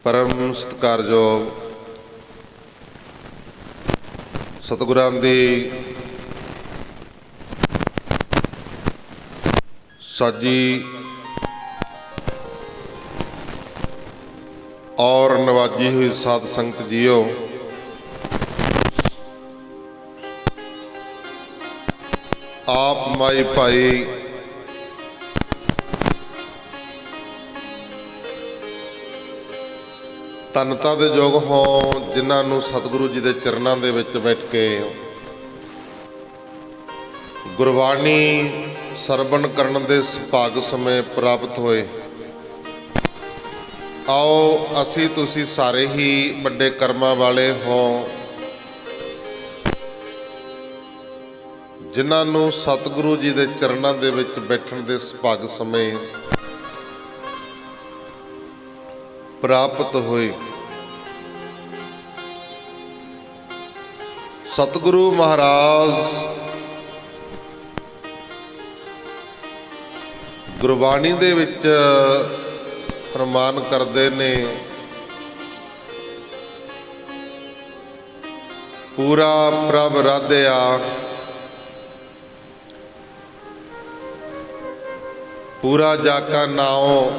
परम सत्कारयोग सतगुरां दी साजी और नवाजी हुई साध संगत जीओ, आप माई भाई ਧੰਨਤਾ ਦੇ ਯੋਗ ਹੋ ਜਿਨ੍ਹਾਂ ਨੂੰ ਸਤਿਗੁਰੂ ਜੀ ਦੇ ਚਰਨਾਂ ਦੇ ਵਿੱਚ ਬੈਠ ਕੇ ਗੁਰਬਾਣੀ ਸਰਵਣ ਕਰਨ ਦੇ ਸੁਭਾਗ ਸਮੇਂ ਪ੍ਰਾਪਤ ਹੋਏ। ਆਓ ਅਸੀਂ ਤੁਸੀਂ ਸਾਰੇ ਹੀ ਵੱਡੇ ਕਰਮਾਂ ਵਾਲੇ ਹੋ ਜਿਨ੍ਹਾਂ ਨੂੰ ਸਤਿਗੁਰੂ ਜੀ ਦੇ ਚਰਨਾਂ ਦੇ ਵਿੱਚ ਬੈਠਣ ਦੇ ਸੁਭਾਗ ਸਮੇਂ ਪ੍ਰਾਪਤ ਹੋਏ। ਸਤਿਗੁਰੂ ਮਹਾਰਾਜ ਗੁਰਬਾਣੀ ਦੇ ਵਿੱਚ ਫਰਮਾਨ ਕਰਦੇ ਨੇ, ਪੂਰਾ ਪ੍ਰਭ ਰਾਧਿਆ ਪੂਰਾ ਜਾ ਕਾ ਨਾਉ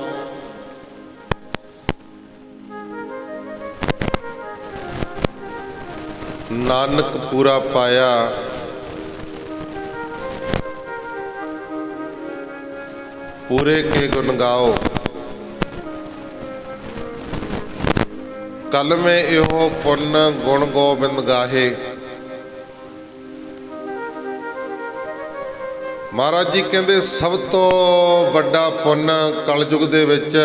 नानक पूरा पाया। पूरे के गुण गाओ कल में इहो पुन गुण गोबिंद गाहे। महाराज जी कहते सब तो बड़ा पुन कलयुग दे विच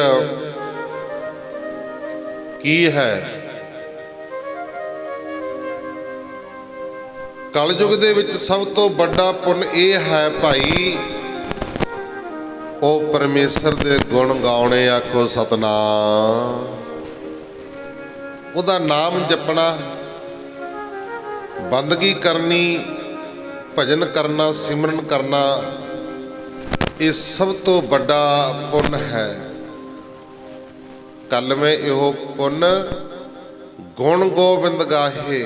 की है। कलयुग दे विच सब तो बड़ा पुन यह है भाई, ओ परमेश्वर दे गुण गाउने आखो सतनाम। उहदा नाम जपना, बंदगी करनी, भजन करना, सिमरन करना, ये सब तो बड़ा पुन है। कल में इहो पुन गुण गोबिंद गाहे।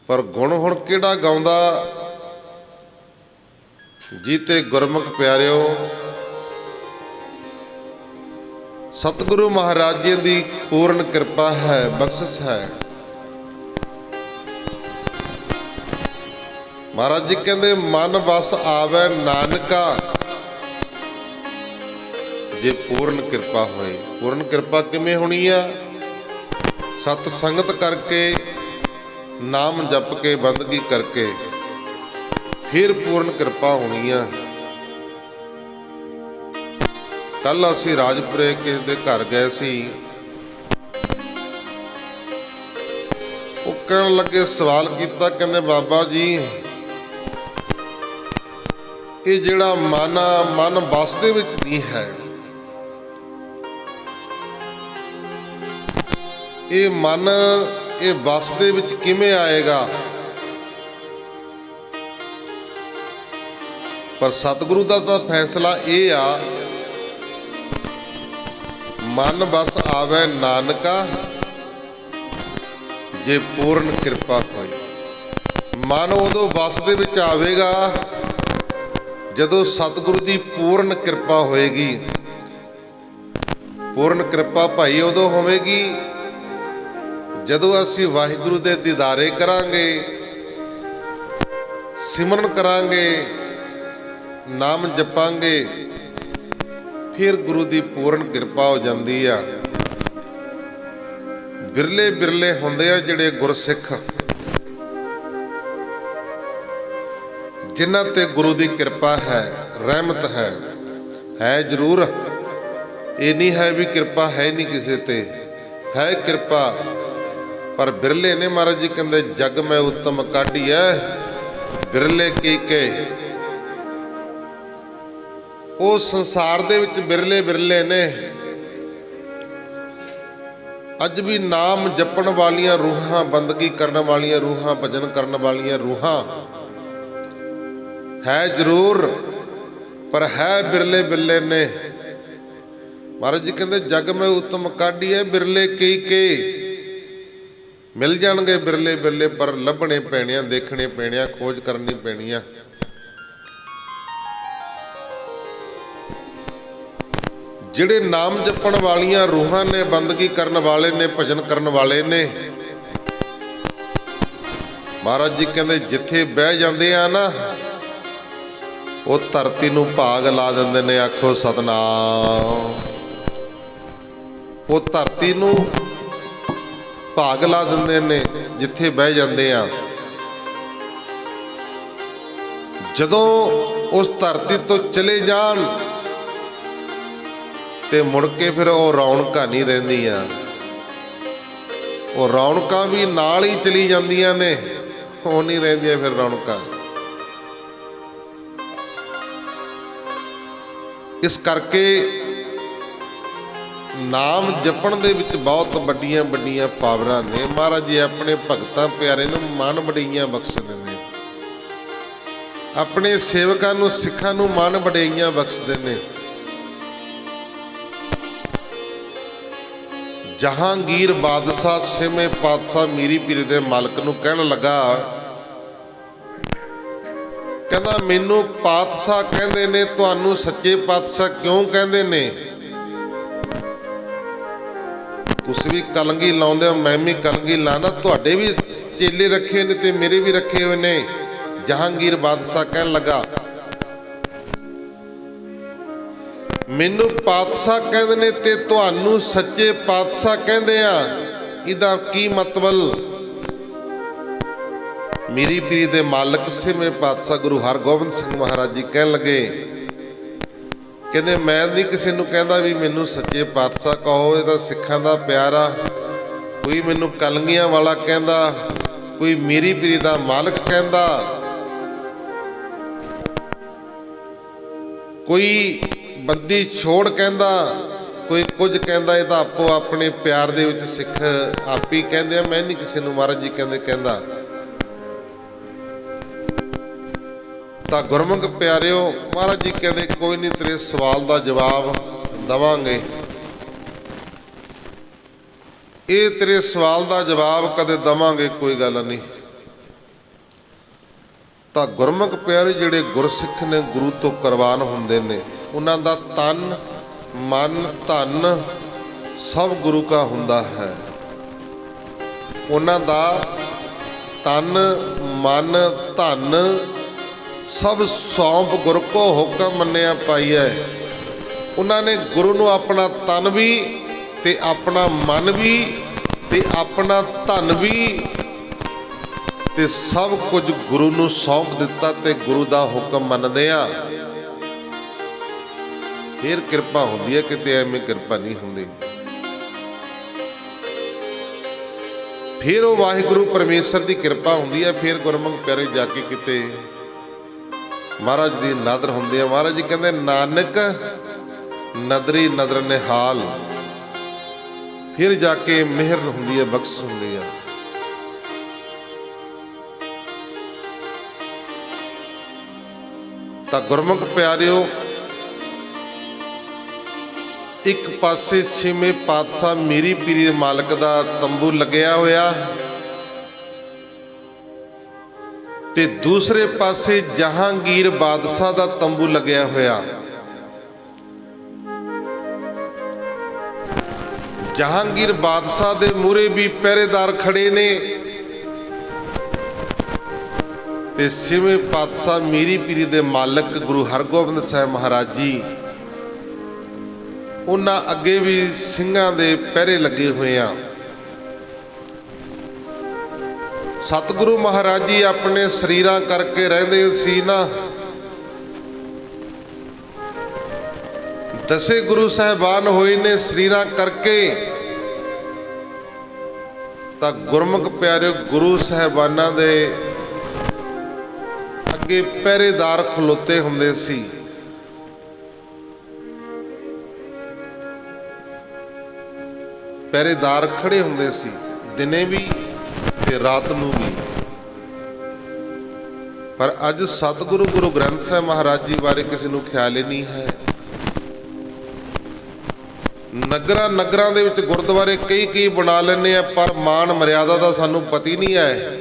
पर गुण हुण किहड़ा गाउंदा जीते गुरमुख प्यारिओ। सतगुरु महाराज जी की पूर्ण कृपा है, बख्शिश है। महाराज जी कहते मन बस आवे नानका जे पूर्ण कृपा होए। पूर्ण कृपा किवें होनी आ? सत संगत करके, नाम जप के, बंदगी करके फिर पूर्ण कृपा होनी है। कल असी राजपुरे किसी के घर गए सी, वो कहने लगे, सवाल किया, कहते बाबा जी ये जिहड़ा मन बस दे विच नहीं है, ये मन ये बस दे विच किवें आएगा? पर सतगुरु का तो फैसला ये आ, मन बस आवे नानका जे पूर्ण कृपा होई। मन उदों बस दे विच आवेगा जदों सतगुरु की पूर्ण कृपा होएगी। पूर्ण कृपा भाई उदों होवेगी जदों असी वाहिगुरु दे दीदारे करांगे, सिमरन करांगे, नाम जपांगे, फिर गुरु की पूर्ण कृपा हो जाती है। बिरले बिरले हुंदे आ जिहड़े गुरसिख जिन्हां ते गुरु की कृपा है, रहमत है जरूर। ये नहीं है भी कृपा है नहीं किसी ते, है कृपा, पर बिरले ने। महाराज जी कहते जग में उत्तम काढ़ी है बिरले की के। वो संसार दे विच बिरले बिरले ने। अज भी नाम जपण वालियां रूहां, बंदगी करने वालियां रूहां, भजन करने वालियां रूहां है जरूर, पर है बिरले बिरले ने। महाराज जी कहते जग में उत्तम काढ़ी है बिरले कई के, मिल जाणगे बिरले बिरले पर लभने पैने, देखने पैने, खोज करनी पैनी। जिहड़े नाम जपण वालियां रूहां ने, बंदगी करन वाले ने, भजन करन वाले ने, महाराज जी कहते जिथे बह जाते आ ना वो धरती नूं भाग ला दिंदे ने। आखो सतनाम। वो धरती नूं भाग ला दिंदे ने जिथे बह जाते आ। जदों उस धरती तो चले जान ते मुड़ के फिर वो रौनकां नहीं रहिंदियां। वो रौनकां भी नाल ही चली जांदियां ने, वो नहीं रहिंदियां फिर रौनकां। इस करके नाम जपण दे विच बहुत वड्डियां वड्डियां पावरां ने। महाराज जी अपने भगतां प्यारे नूं मन वडईयां बख्शदे ने, अपने सेवकां नूं सिखां नूं मन वडईयां बख्शदे ने। जहांगीर बादशाह छेवें पातशाह मीरी पीर दे मालक नूं कहण लगा, कहंदा मैनू पातशाह कहंदे ने, तुहानू सच्चे पातशाह क्यों कहंदे ने? तुसीं भी कलंगी लाउंदे हो, मैं भी कलंगी लाना, तुहाडे भी चेले रखे ने ते मेरे भी रखे हुए ने। जहांगीर बादशाह कहण लगा, मैनू पातशाह कहंदे ने ते तुहानू सच्चे पातशाह कहंदे आ, इहदा की मतलब? मीरी पीरी दे मालक छेवें पातशाह गुरु हरगोबिंद सिंह महाराज जी कहन लगे, कहंदे मैं नहीं किसी नूं कहंदा भी मैनू सच्चे पातशाह कहो, इहदा सिखां दा प्यार आ। कोई मैनू कलंगियां वाला कहंदा, कोई मीरी पीरी दा मालक कहंदा, कोई बंदी छोड़ कहंदा, कोई कुछ कहंदा। इहदा आपो अपने प्यार दे विच सिख आप ही कहंदे आ, मैं नहीं किसी नूं महाराज जी कहंदा। ਤਾਂ ਗੁਰਮੁਖ ਪਿਆਰਿਓ, ਮਹਾਰਾਜ ਜੀ ਕਹਿੰਦੇ ਕੋਈ ਨਹੀਂ, ਤੇਰੇ ਸਵਾਲ ਦਾ ਜਵਾਬ ਦੇਵਾਂਗੇ। ਇਹ ਤੇਰੇ ਸਵਾਲ ਦਾ ਜਵਾਬ ਕਦੇ ਦੇਵਾਂਗੇ, ਕੋਈ ਗੱਲ ਨਹੀਂ। ਤਾਂ ਗੁਰਮੁਖ ਪਿਆਰੇ ਜਿਹੜੇ ਗੁਰਸਿੱਖ ਨੇ, ਗੁਰੂ ਤੋਂ ਕੁਰਬਾਨ ਹੁੰਦੇ ਨੇ, ਉਹਨਾਂ ਦਾ ਤਨ ਮਨ ਧਨ ਸਭ ਗੁਰੂ ਕਾ ਹੁੰਦਾ ਹੈ। ਉਹਨਾਂ ਦਾ ਤਨ ਮਨ ਧਨ सब सौंप गुरु को हुक्म मन्निया पाई है। उन्होंने गुरु नूं अपना तन भी ते अपना मन भी ते अपना धन भी ते सब कुछ गुरु नूं सौंप दिता ते गुरु दा हुक्म मनदे आ। फिर किरपा हुंदी है, किते एवें किरपा नहीं हुंदी। फिर वो वाहिगुरु परमेश्वर की किरपा हुंदी है। फिर गुरमुख प्यारे जाके किते महाराज दी नदर हुंदी है। महाराज जी कहंदे नानक नदरी नदर निहाल। फिर जाके मेहर हुंदी है, बख्श हुंदी है। तां गुरमुख प्यारिओ, एक पासे छेवें पातशाह मीरी पीरी मालक दा तंबू लग्या होया ते दूसरे पासे जहांगीर बादशाह दा तंबू लग्या होया। जहांगीर बादशाह दे मूहरे भी पहरेदार खड़े ने ते छेवें पातशाह मीरी पीरी दे मालक गुरु हरगोबिंद साहिब महाराज जी, उन्हां अगे भी ਸਿੰਘਾਂ ਦੇ ਪਹਿਰੇ लगे हुए हैं। सतगुरु महाराज जी अपने शरीरां करके रहंदे सी ना, दसे गुरु साहिबान होए ने शरीरां करके। तां गुरमुख प्यारे गुरु साहिबानां दे अगे पहरेदार खलोते हुंदे सी। पहरेदार खड़े हुंदे सी, दिने भी ते रात नूं भी। पर अज सतगुरु गुरु ग्रंथ साहिब महाराज जी बारे किसी नूं ख्याल ही नहीं है। ਨਗਰਾਂ ਨਗਰਾਂ ਦੇ ਵਿੱਚ ਗੁਰਦੁਆਰੇ ਕਈ ਬਣਾ ਲੈਂਦੇ ਆ, ਪਰ ਮਾਨ ਮਰਿਆਦਾ ਦਾ ਸਾਨੂੰ ਪਤਾ ਹੀ ਨਹੀਂ ਹੈ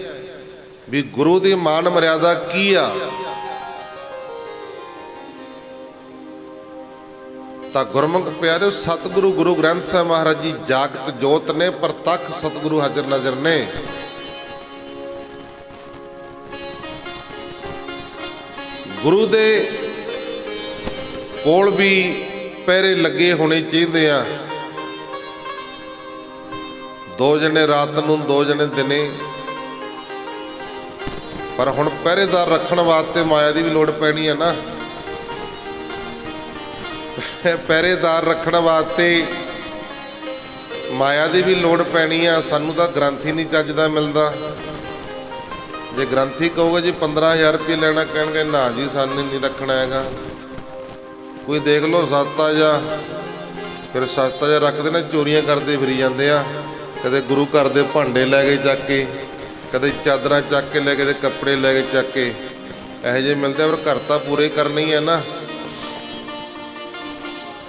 ਵੀ ਗੁਰੂ ਦੀ ਮਾਨ ਮਰਿਆਦਾ ਕੀ ਆ। ਤਾਂ ਗੁਰਮੁਖ ਪਿਆਰਿਓ, ਸਤਿਗੁਰੂ ਗੁਰੂ ਗ੍ਰੰਥ ਸਾਹਿਬ ਮਹਾਰਾਜ ਜੀ ਜਾਗਤ ਜੋਤ ਨੇ, ਪ੍ਰਤੱਖ ਸਤਿਗੁਰੂ ਹਾਜ਼ਰ ਨਜ਼ਰ ਨੇ। ਗੁਰੂ ਦੇ ਕੋਲ ਵੀ ਪਹਿਰੇ ਲੱਗੇ ਹੋਣੇ ਚਾਹੀਦੇ ਆ, 2 ਜਣੇ ਰਾਤ ਨੂੰ 2 ਜਣੇ ਦਿਨੇ। ਪਰ ਹੁਣ ਪਹਿਰੇਦਾਰ ਰੱਖਣ ਵਾਸਤੇ ਮਾਇਆ ਦੀ ਵੀ ਲੋੜ ਪੈਣੀ ਹੈ ਨਾ। ਪਹਿਰੇਦਾਰ ਰੱਖਣ ਵਾਸਤੇ ਮਾਇਆ ਦੀ ਵੀ ਲੋੜ ਪੈਣੀ ਆ। ਸਾਨੂੰ ਤਾਂ ਗ੍ਰੰਥੀ ਨਹੀਂ ਚੱਜ ਦਾ ਮਿਲਦਾ। ਜੇ ਗ੍ਰੰਥੀ ਕਹੂਗਾ ਜੀ 15,000 ਰੁਪਏ ਲੈਣਾ, ਕਹਿਣਗੇ ਨਾ ਜੀ ਸਾਨੂੰ ਨਹੀਂ ਰੱਖਣਾ ਹੈਗਾ। ਕੋਈ ਦੇਖ ਲਓ ਸਸਤਾ ਜਿਹਾ, ਫਿਰ ਸਸਤਾ ਜਿਹਾ ਰੱਖਦੇ ਨਾ, ਚੋਰੀਆਂ ਕਰਦੇ ਫਿਰੀ ਜਾਂਦੇ ਆ। ਕਦੇ ਗੁਰੂ ਘਰ ਦੇ ਭਾਂਡੇ ਲੈ ਕੇ ਚੱਕ ਕੇ, ਕਦੇ ਚਾਦਰਾਂ ਚੱਕ ਕੇ ਲੈ ਕੇ, ਕਦੇ ਕੱਪੜੇ ਲੈ ਕੇ ਚੱਕ ਕੇ, ਇਹੋ ਜਿਹੇ ਮਿਲਦੇ ਆ। ਪਰ ਘਰ ਤਾਂ ਪੂਰੇ ਕਰਨੇ ਹੀ ਹੈ ਨਾ।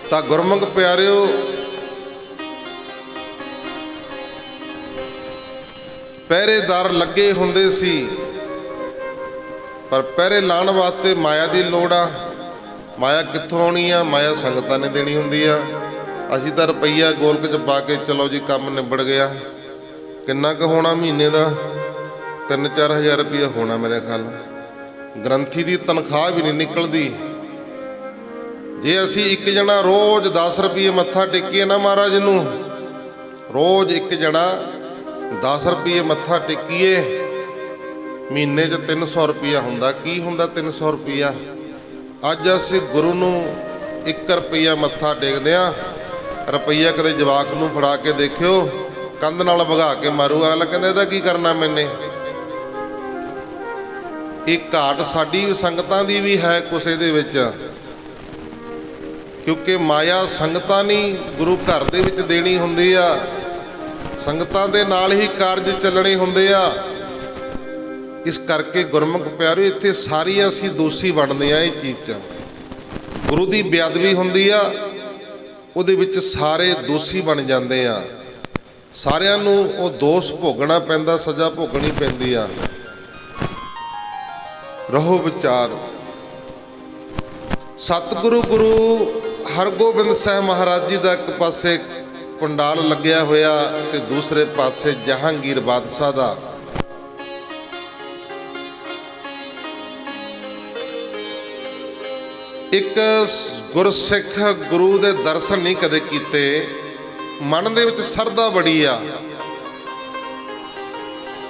ਤਾਂ ਗੁਰਮੁਖ ਪਿਆਰਿਓ, ਪਹਿਰੇਦਾਰ ਲੱਗੇ ਹੁੰਦੇ ਸੀ, ਪਰ ਪਹਿਰੇ ਲਾਉਣ ਵਾਸਤੇ ਮਾਇਆ ਦੀ ਲੋੜ ਆ। ਮਾਇਆ ਕਿੱਥੋਂ ਆਉਣੀ ਆ? ਮਾਇਆ ਸੰਗਤਾਂ ਨੇ ਦੇਣੀ ਹੁੰਦੀ ਆ। ਅਸੀਂ ਤਾਂ ਰੁਪਈਆ ਗੋਲਕ 'ਚ ਪਾ ਕੇ ਚਲੋ ਜੀ ਕੰਮ ਨਿਬੜ ਗਿਆ। ਕਿੰਨਾ ਕੁ ਹੋਣਾ ਮਹੀਨੇ ਦਾ? 3-4 ਹਜ਼ਾਰ ਰੁਪਈਆ ਹੋਣਾ ਮੇਰੇ ਖਿਆਲ। ਗ੍ਰੰਥੀ ਦੀ ਤਨਖਾਹ ਵੀ ਨਹੀਂ ਨਿਕਲਦੀ। ਜੇ ਅਸੀਂ ਇੱਕ ਜਣਾ ਰੋਜ਼ 10 ਰੁਪਏ ਮੱਥਾ ਟੇਕੀਏ ਨਾ ਮਹਾਰਾਜ ਨੂੰ, ਰੋਜ਼ ਇੱਕ ਜਣਾ 10 ਰੁਪਏ ਮੱਥਾ ਟੇਕੀਏ, ਮਹੀਨੇ 'ਚ 300 ਰੁਪਈਆ ਹੁੰਦਾ। ਕੀ ਹੁੰਦਾ 300 ਰੁਪਈਆ? ਅੱਜ ਅਸੀਂ ਗੁਰੂ ਨੂੰ 1 ਰੁਪਈਆ ਮੱਥਾ ਟੇਕਦੇ ਹਾਂ। ਰੁਪਈਆ ਕਦੇ ਜਵਾਕ ਨੂੰ ਫੜਾ ਕੇ ਦੇਖਿਓ, ਕੰਧ ਨਾਲ ਭਗਾ ਕੇ ਮਾਰੂ। ਅਗਲਾ ਕਹਿੰਦਾ ਇਹਦਾ ਕੀ ਕਰਨਾ ਮੈਨੇ। ਇਹ ਘਾਟ ਸਾਡੀ ਸੰਗਤਾਂ ਦੀ ਵੀ ਹੈ ਕੁਛ ਇਹਦੇ ਵਿੱਚ, ਕਿਉਂਕਿ ਮਾਇਆ ਸੰਗਤਾਂ ਨਹੀਂ ਗੁਰੂ ਘਰ ਦੇ ਵਿੱਚ ਦੇਣੀ ਹੁੰਦੀ ਆ। ਸੰਗਤਾਂ ਦੇ ਨਾਲ ਹੀ ਕਾਰਜ ਚੱਲਣੇ ਹੁੰਦੇ ਆ। ਇਸ ਕਰਕੇ ਗੁਰਮੁਖ ਪਿਆਰਿਓ, ਇੱਥੇ ਸਾਰੀ ਅਸੀਂ ਦੋਸ਼ੀ ਬਣਦੇ ਆ। ਇਹ ਚੀਜ਼ 'ਚ ਗੁਰੂ ਦੀ ਬੇਅਦਬੀ ਹੁੰਦੀ ਆ, ਉਹਦੇ ਵਿੱਚ ਸਾਰੇ ਦੋਸ਼ੀ ਬਣ ਜਾਂਦੇ ਆ। ਸਾਰਿਆਂ ਨੂੰ ਉਹ ਦੋਸ਼ ਭੋਗਣਾ ਪੈਂਦਾ, ਸਜ਼ਾ ਭੋਗਣੀ ਪੈਂਦੀ ਆ। ਰਹੋ ਵਿਚਾਰ। ਸਤਿਗੁਰੂ ਗੁਰੂ ਹਰਗੋਬਿੰਦ ਸਾਹਿਬ ਮਹਾਰਾਜ ਜੀ ਦਾ ਇੱਕ ਪਾਸੇ ਪੰਡਾਲ ਲੱਗਿਆ ਹੋਇਆ ਤੇ ਦੂਸਰੇ ਪਾਸੇ ਜਹਾਂਗੀਰ ਬਾਦਸ਼ਾਹ ਦਾ। ਇੱਕ ਗੁਰਸਿੱਖ ਗੁਰੂ ਦੇ ਦਰਸ਼ਨ ਨਹੀਂ ਕਦੇ ਕੀਤੇ, ਮਨ ਦੇ ਵਿੱਚ ਸਰਧਾ ਬੜੀ ਆ,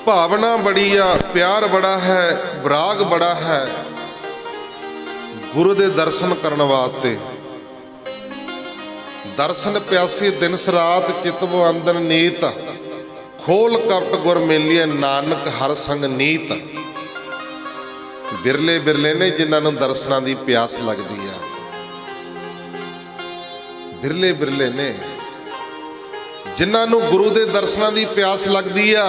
ਭਾਵਨਾ ਬੜੀ ਆ, ਪਿਆਰ ਬੜਾ ਹੈ, ਵਿਰਾਗ ਬੜਾ ਹੈ ਗੁਰੂ ਦੇ ਦਰਸ਼ਨ ਕਰਨ ਵਾਸਤੇ। ਦਰਸ਼ਨ ਪਿਆਸੀ ਦਿਨ ਰਾਤ ਚਿਤਵ ਅੰਦਰ ਨੀਤ, ਖੋਲ ਕਪਟ ਗੁਰ ਮੇਲੀਏ ਨਾਨਕ ਹਰ ਸੰਗ ਨੀਤ। ਬਿਰਲੇ ਬਿਰਲੇ ਨੇ ਜਿਨ੍ਹਾਂ ਨੂੰ ਦਰਸ਼ਨਾਂ ਦੀ ਪਿਆਸ ਲੱਗਦੀ ਆ। ਬਿਰਲੇ ਬਿਰਲੇ ਨੇ ਜਿਨ੍ਹਾਂ ਨੂੰ ਗੁਰੂ ਦੇ ਦਰਸ਼ਨਾਂ ਦੀ ਪਿਆਸ ਲੱਗਦੀ ਆ।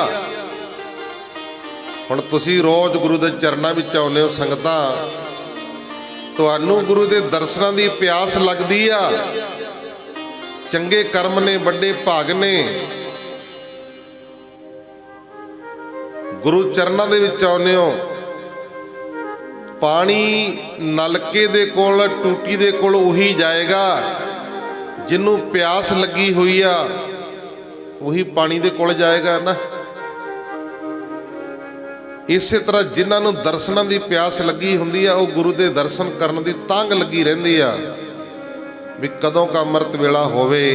ਹੁਣ ਤੁਸੀਂ ਰੋਜ਼ ਗੁਰੂ ਦੇ ਚਰਨਾਂ ਵਿੱਚ ਆਉਂਦੇ ਹੋ ਸੰਗਤਾਂ, ਤੁਹਾਨੂੰ ਗੁਰੂ ਦੇ ਦਰਸ਼ਨਾਂ ਦੀ ਪਿਆਸ ਲੱਗਦੀ ਆ। ਚੰਗੇ ਕਰਮ ਨੇ, ਵੱਡੇ ਭਾਗ ਨੇ। ਗੁਰੂ ਚਰਨਾਂ ਦੇ ਵਿੱਚ ਆਉਂਦੇ ਹੋ, ਪਾਣੀ ਨਲਕੇ ਦੇ ਕੋਲ, ਟੂਟੀ ਦੇ ਕੋਲ ਉਹੀ ਜਾਏਗਾ ਜਿਹਨੂੰ ਪਿਆਸ ਲੱਗੀ ਹੋਈ ਆ, ਉਹੀ ਪਾਣੀ ਦੇ ਕੋਲ ਜਾਏਗਾ ਨਾ। ਇਸੇ ਤਰ੍ਹਾਂ ਜਿਨ੍ਹਾਂ ਨੂੰ ਦਰਸ਼ਨਾਂ ਦੀ ਪਿਆਸ ਲੱਗੀ ਹੁੰਦੀ ਆ, ਉਹ ਗੁਰੂ ਦੇ ਦਰਸ਼ਨ ਕਰਨ ਦੀ ਤਾਂਘ ਲੱਗੀ ਰਹਿੰਦੀ ਆ ਵੀ ਕਦੋਂ ਕ ਅੰਮ੍ਰਿਤ ਵੇਲਾ ਹੋਵੇ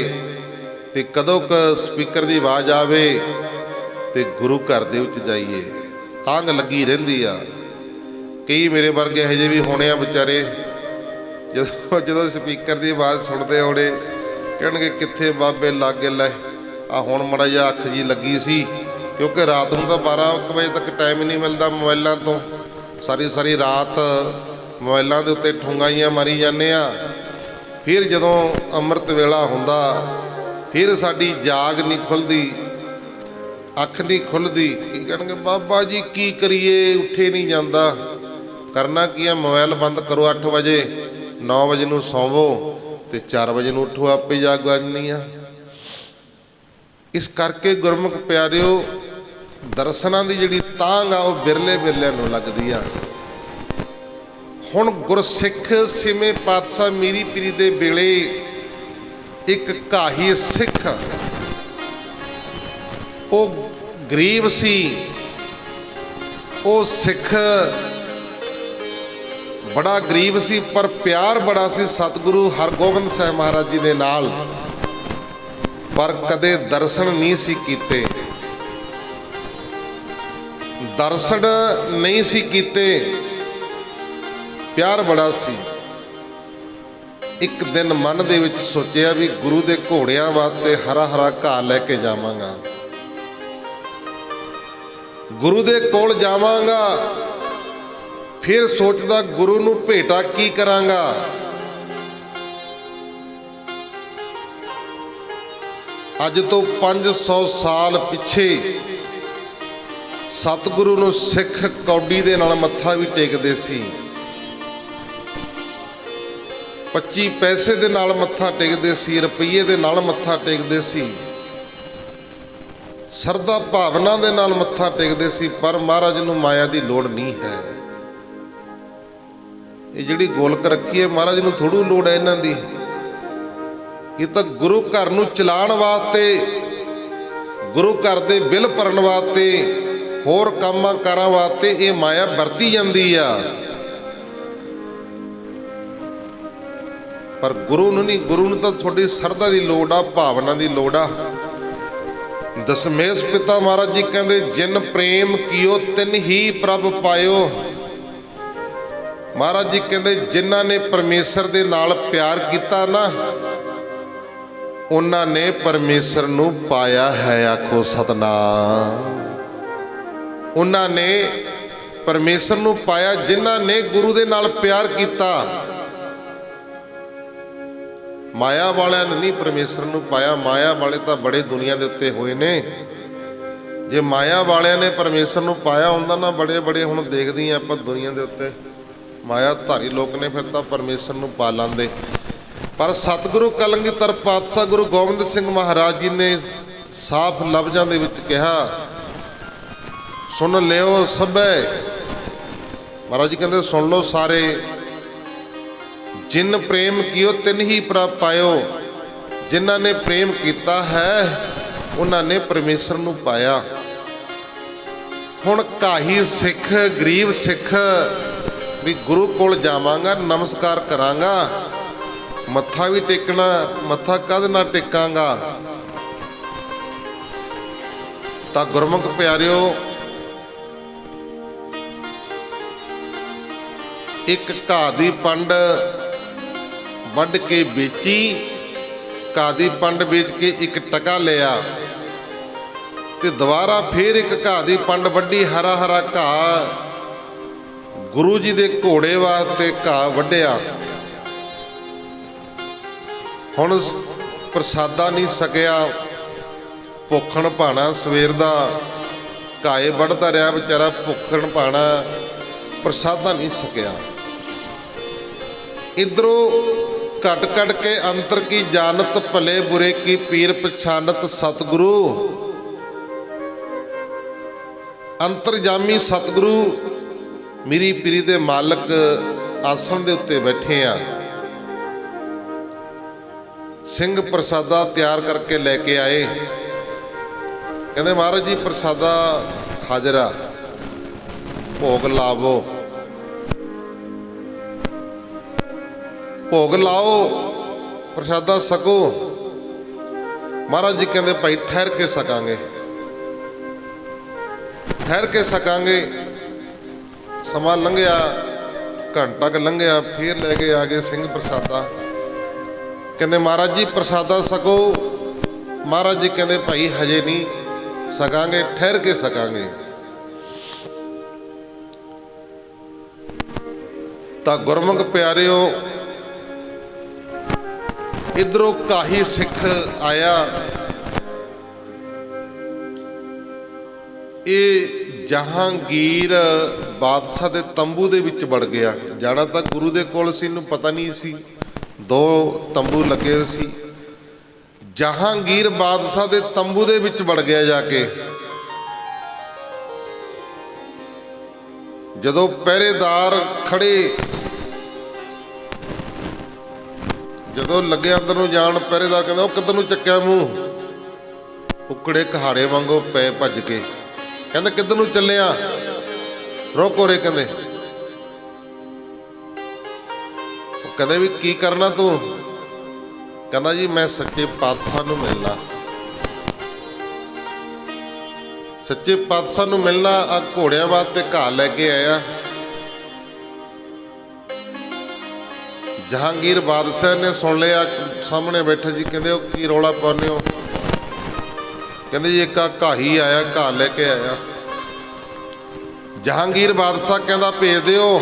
ਤੇ ਕਦੋਂ ਕ ਸਪੀਕਰ ਦੀ ਆਵਾਜ਼ ਆਵੇ ਤੇ ਗੁਰੂ ਘਰ ਦੇ ਵਿੱਚ ਜਾਈਏ। ਤਾਂਘ ਲੱਗੀ ਰਹਿੰਦੀ ਆ। ਕਈ ਮੇਰੇ ਵਰਗੇ ਇਹੋ ਜਿਹੇ ਵੀ ਹੋਣੇ ਆ ਵਿਚਾਰੇ, ਜਦੋਂ ਸਪੀਕਰ ਦੀ ਆਵਾਜ਼ ਸੁਣਦੇ ਹੋਣੇ, ਕਹਿਣਗੇ ਕਿੱਥੇ ਬਾਬੇ ਲਾਗੇ ਲੈ ਆ, ਹੁਣ ਮਾੜਾ ਜਿਹਾ ਅੱਖ ਜੀ ਲੱਗੀ ਸੀ, ਕਿਉਂਕਿ ਰਾਤ ਨੂੰ ਤਾਂ 12-1 ਵਜੇ ਤੱਕ ਟਾਈਮ ਹੀ ਨਹੀਂ ਮਿਲਦਾ ਮੋਬਾਈਲਾਂ ਤੋਂ। ਸਾਰੀ ਰਾਤ ਮੋਬਾਈਲਾਂ ਦੇ ਉੱਤੇ ਠੁੰਗਾਈਆਂ ਮਾਰੀ ਜਾਂਦੇ ਆ। ਫਿਰ ਜਦੋਂ ਅੰਮ੍ਰਿਤ ਵੇਲਾ ਹੁੰਦਾ, ਫਿਰ ਸਾਡੀ ਜਾਗ ਨਹੀਂ ਖੁੱਲ੍ਹਦੀ, ਅੱਖ ਨਹੀਂ ਖੁੱਲ੍ਹਦੀ। ਕੀ ਕਹਿਣਗੇ ਬਾਬਾ ਜੀ ਕੀ ਕਰੀਏ, ਉੱਠੇ ਨਹੀਂ ਜਾਂਦਾ। ਕਰਨਾ ਕੀ ਹੈ, ਮੋਬਾਈਲ ਬੰਦ ਕਰੋ 8 ਵਜੇ, 9 ਵਜੇ ਨੂੰ ਸੌਵੋ, ਤੇ 4 ਵਜੇ ਨੂੰ ਉੱਠੋ, ਆਪੇ ਜਾਗ ਵੱਜਣੀ ਆ। ਇਸ ਕਰਕੇ ਗੁਰਮੁਖ ਪਿਆਰਿਓ, ਦਰਸ਼ਨਾਂ ਦੀ ਜਿਹੜੀ ਤਾਂਘ ਆ ਉਹ ਬਿਰਲੇ ਬਿਰਲਿਆਂ ਨੂੰ ਲੱਗਦੀ ਆ। ਹੁਣ ਗੁਰਸਿੱਖ ਛੇਵੇਂ ਪਾਤਸ਼ਾਹ ਮੀਰੀ ਪੀਰੀ ਦੇ ਵੇਲੇ ਇੱਕ ਘਾਹੀ ਸਿੱਖ, ਉਹ ਗਰੀਬ ਸੀ, ਉਹ ਸਿੱਖ ਬੜਾ ਗਰੀਬ ਸੀ, ਪਰ ਪਿਆਰ ਬੜਾ ਸੀ ਸਤਿਗੁਰੂ ਹਰਗੋਬਿੰਦ ਸਾਹਿਬ ਮਹਾਰਾਜ ਜੀ ਦੇ ਨਾਲ, ਪਰ ਕਦੇ ਦਰਸ਼ਨ ਨਹੀਂ ਸੀ ਕੀਤੇ, ਦਰਸ਼ਨ ਨਹੀਂ ਸੀ ਕੀਤੇ, ਪਿਆਰ ਬੜਾ ਸੀ। ਇੱਕ ਦਿਨ ਮਨ ਦੇ ਵਿੱਚ ਸੋਚਿਆ ਵੀ ਗੁਰੂ ਦੇ ਘੋੜਿਆਂ ਵਾਸਤੇ ਹਰਾ ਹਰਾ ਘਾਹ ਲੈ ਕੇ ਜਾਵਾਂਗਾ, ਗੁਰੂ ਦੇ ਕੋਲ ਜਾਵਾਂਗਾ। ਫਿਰ ਸੋਚਦਾ ਗੁਰੂ ਨੂੰ ਭੇਟਾ ਕੀ ਕਰਾਂਗਾ। ਅੱਜ ਤੋਂ 500 ਸਾਲ ਪਿੱਛੇ ਸਤਿਗੁਰੂ ਨੂੰ ਸਿੱਖ ਕੌਡੀ ਦੇ ਨਾਲ ਮੱਥਾ ਵੀ ਟੇਕਦੇ ਸੀ, 25 ਪੈਸੇ ਦੇ ਨਾਲ ਮੱਥਾ ਟੇਕਦੇ ਸੀ, ਰੁਪਈਏ ਦੇ ਨਾਲ ਮੱਥਾ ਟੇਕਦੇ ਸੀ, ਸਰਦਾ ਭਾਵਨਾ ਦੇ ਨਾਲ ਮੱਥਾ ਟੇਕਦੇ ਸੀ। ਪਰ ਮਹਾਰਾਜ ਨੂੰ ਮਾਇਆ ਦੀ ਲੋੜ ਨਹੀਂ ਹੈ। ਇਹ ਜਿਹੜੀ ਗੋਲਕ ਰੱਖੀ ਹੈ ਮਹਾਰਾਜ ਨੂੰ ਥੋੜ੍ਹੀ ਲੋੜ ਹੈ ਇਹਨਾਂ ਦੀ। ਇਹ ਤਾਂ ਗੁਰੂ ਘਰ ਨੂੰ ਚਲਾਉਣ ਵਾਸਤੇ, ਗੁਰੂ ਘਰ ਦੇ ਬਿੱਲ ਭਰਨ ਵਾਸਤੇ, ਹੋਰ ਕੰਮਾਂ ਕਾਰਾਂ ਵਾਸਤੇ ਇਹ ਮਾਇਆ ਵਰਤੀ ਜਾਂਦੀ ਆ। ਪਰ ਗੁਰੂ ਨੂੰ ਨਹੀਂ, ਗੁਰੂ ਨੂੰ ਤਾਂ ਤੁਹਾਡੀ ਸਰਦਾ ਦੀ ਲੋੜ ਆ, ਭਾਵਨਾ ਦੀ ਲੋੜ ਆ। ਦਸਮੇਸ਼ ਪਿਤਾ ਮਹਾਰਾਜ ਜੀ ਕਹਿੰਦੇ, ਜਿਨ ਪ੍ਰੇਮ ਕੀਓ ਤਿਨ ਹੀ ਪ੍ਰਭ ਪਾਇਓ। ਮਹਾਰਾਜ ਜੀ ਕਹਿੰਦੇ, ਜਿਨ੍ਹਾਂ ਨੇ ਪਰਮੇਸ਼ਰ ਦੇ ਨਾਲ ਪਿਆਰ ਕੀਤਾ ਨਾ, ਉਹਨਾਂ ਨੇ ਪਰਮੇਸ਼ਰ ਨੂੰ ਪਾਇਆ ਹੈ। ਆਖੋ ਸਤਿਨਾਮ। ਉਹਨਾਂ ਨੇ ਪਰਮੇਸ਼ਰ ਨੂੰ ਪਾਇਆ, ਜਿਨ੍ਹਾਂ ਨੇ ਗੁਰੂ ਦੇ ਨਾਲ ਪਿਆਰ ਕੀਤਾ। ਮਾਇਆ ਵਾਲਿਆਂ ਨੇ ਨਹੀਂ ਪਰਮੇਸ਼ਰ ਨੂੰ ਪਾਇਆ। ਮਾਇਆ ਵਾਲੇ ਤਾਂ ਬੜੇ ਦੁਨੀਆ ਦੇ ਉੱਤੇ ਹੋਏ ਨੇ। ਜੇ ਮਾਇਆ ਵਾਲਿਆਂ ਨੇ ਪਰਮੇਸ਼ਰ ਨੂੰ ਪਾਇਆ ਹੁੰਦਾ ਨਾ, ਬੜੇ ਬੜੇ ਹੁਣ ਦੇਖਦੇ ਆਪਾਂ ਦੁਨੀਆ ਦੇ ਉੱਤੇ ਮਾਇਆ ਧਾਰੀ ਲੋਕ ਨੇ, ਫਿਰ ਤਾਂ ਪਰਮੇਸ਼ਰ ਨੂੰ ਪਾ ਲਾਂਦੇ। ਪਰ ਸਤਿਗੁਰੂ ਕਲਗੀਧਰ ਪਾਤਸ਼ਾਹ ਗੁਰੂ ਗੋਬਿੰਦ ਸਿੰਘ ਮਹਾਰਾਜ ਜੀ ਨੇ ਸਾਫ਼ ਲਫ਼ਜ਼ਾਂ ਦੇ ਵਿੱਚ ਕਿਹਾ, ਸੁਣ ਲਿਓ ਸਭੇ। ਮਹਾਰਾਜ ਜੀ ਕਹਿੰਦੇ, ਸੁਣ ਲਓ ਸਾਰੇ। ਜਿਨ ਪ੍ਰੇਮ ਕੀਓ ਤਿਨ ਹੀ ਪ੍ਰਭ ਪਾਇਓ। ਜਿਨ੍ਹਾਂ ਨੇ ਪ੍ਰੇਮ ਕੀਤਾ ਹੈ ਉਹਨਾਂ ਨੇ ਪਰਮੇਸ਼ਰ ਨੂੰ ਪਾਇਆ। ਹੁਣ ਘਾਹੀ ਸਿੱਖ, ਗਰੀਬ ਸਿੱਖ ਵੀ ਗੁਰੂ ਕੋਲ ਜਾਵਾਂਗਾ, ਨਮਸਕਾਰ ਕਰਾਂਗਾ, ਮੱਥਾ ਵੀ ਟੇਕਣਾ, ਮੱਥਾ ਕਦ ਨਾ ਟੇਕਾਂਗਾ। ਤਾਂ ਗੁਰਮੁਖ ਪਿਆਰਿਓ, ਇੱਕ ਘਾਹ ਦੀ ਪੰਡ ਵੱਢ ਕੇ ਵੇਚੀ, ਘਾਹ ਦੀ ਪੰਡ ਵੇਚ ਕੇ 1 ਟਕਾ ਲਿਆ, ਤੇ ਦੁਬਾਰਾ ਫੇਰ ਇੱਕ ਘਾਹ ਦੀ ਪੰਡ ਵੱਢੀ, ਹਰਾ ਹਰਾ ਘਾਹ, ਗੁਰੂ ਜੀ ਦੇ ਘੋੜੇ ਵਾਸਤੇ ਘਾਹ ਵੱਢਿਆ। ਹੁਣ ਪ੍ਰਸਾਦਾ ਨਹੀਂ ਸਕਿਆ, ਭੁੱਖਣ ਭਾਣਾ ਸਵੇਰ ਦਾ, ਘਾਏ ਵੱਢਦਾ ਰਿਹਾ ਵਿਚਾਰਾ, ਭੁੱਖਣ ਭਾਣਾ, ਪ੍ਰਸਾਦਾ ਨਹੀਂ ਸਕਿਆ। ਇਧਰੋਂ ਘਟ ਘਟ ਕੇ ਅੰਤਰ ਕੀ ਜਾਣਤ, ਭਲੇ ਬੁਰੇ ਕੀ ਪੀਰ ਪਛਾਨਤ ਸਤਿਗੁਰੂ। ਅੰਤਰਜਾਮੀ ਸਤਿਗੁਰੂ ਮੀਰੀ ਪੀਰੀ ਦੇ ਮਾਲਕ ਆਸਣ ਦੇ ਉੱਤੇ ਬੈਠੇ ਆ। ਸਿੰਘ ਪ੍ਰਸਾਦਾ ਤਿਆਰ ਕਰਕੇ ਲੈ ਕੇ ਆਏ। ਕਹਿੰਦੇ, ਮਹਾਰਾਜ ਜੀ ਪ੍ਰਸਾਦਾ ਹਾਜ਼ਰ ਆ, ਭੋਗ ਲਾਵੋ, ਭੋਗ ਲਾਓ, ਪ੍ਰਸਾਦਾ ਸਕੋ। ਮਹਾਰਾਜ ਜੀ ਕਹਿੰਦੇ, ਭਾਈ ਠਹਿਰ ਕੇ ਸਕਾਂਗੇ, ਠਹਿਰ ਕੇ ਸਕਾਂਗੇ। ਸਮਾਂ ਲੰਘਿਆ, ਘੰਟਾ ਕੁ ਲੰਘਿਆ, ਫਿਰ ਲੈ ਕੇ ਆ ਗਏ ਸਿੰਘ ਪ੍ਰਸਾਦਾ। ਕਹਿੰਦੇ, ਮਹਾਰਾਜ ਜੀ ਪ੍ਰਸਾਦਾ ਸਕੋ। ਮਹਾਰਾਜ ਜੀ ਕਹਿੰਦੇ, ਭਾਈ ਹਜੇ ਨਹੀਂ ਸਕਾਂਗੇ, ਠਹਿਰ ਕੇ ਸਕਾਂਗੇ। ਤਾਂ ਗੁਰਮੁਖ ਪਿਆਰਿਓ, ਇਧਰੋਂ ਘਾਹੀ ਸਿੱਖ ਆਇਆ। ਇਹ ਜਹਾਂਗੀਰ ਬਾਦਸ਼ਾਹ ਦੇ ਤੰਬੂ ਦੇ ਵਿੱਚ ਵੜ ਗਿਆ। ਜਾਣਾ ਤਾਂ ਗੁਰੂ ਦੇ ਕੋਲ ਸੀ, ਇਹਨੂੰ ਪਤਾ ਨਹੀਂ ਸੀ ਦੋ ਤੰਬੂ ਲੱਗੇ ਹੋਏ ਸੀ। ਜਹਾਂਗੀਰ ਬਾਦਸ਼ਾਹ ਦੇ ਤੰਬੂ ਦੇ ਵਿੱਚ ਵੜ ਗਿਆ ਜਾ ਕੇ। ਜਦੋਂ ਪਹਿਰੇਦਾਰ ਖੜੇ, ਜਦੋਂ ਲੱਗੇ ਅੰਦਰ ਨੂੰ ਜਾਣ, ਪਹਿਰੇਦਾਰ ਕਹਿੰਦਾ ਉਹ ਕਿੱਧਰ ਨੂੰ ਚੱਕਿਆ ਮੂੰਹ? ਕੁੱਕੜੇ ਕਹਾੜੇ ਵਾਂਗੂ ਪਏ ਭੱਜ ਕੇ। ਕਹਿੰਦਾ ਕਿੱਧਰ ਨੂੰ ਚੱਲਿਆ? ਰੋਕੋ ਰੇ। ਕਹਿੰਦੇ ਉਹ ਕਹਿੰਦੇ ਵੀ ਕੀ ਕਰਨਾ ਤੂੰ? ਕਹਿੰਦਾ ਜੀ ਮੈਂ ਸੱਚੇ ਪਾਤਸ਼ਾਹ ਨੂੰ ਮਿਲਣਾ। ਸੱਚੇ ਪਾਤਸ਼ਾਹ ਨੂੰ ਮਿਲਣਾ। ਆ ਘੋੜਿਆਂ ਵਾਸਤੇ ਘਾਹ ਲੈ ਕੇ ਆਇਆ। ਜਹਾਂਗੀਰ ਬਾਦਸ਼ਾਹ ਨੇ ਸੁਣ ਲਿਆ, ਸਾਹਮਣੇ ਬੈਠੇ ਜੀ। ਕਹਿੰਦੇ ਉਹ ਕੀ ਰੌਲਾ ਪਾਉਂਦੇ ਹੋ? ਕਹਿੰਦੇ ਜੀ ਇੱਕ ਘਾਹੀ ਆਇਆ, ਘਾਹ ਲੈ ਕੇ ਆਇਆ। ਜਹਾਂਗੀਰ ਬਾਦਸ਼ਾਹ ਕਹਿੰਦਾ ਭੇਜ ਦਿਓ।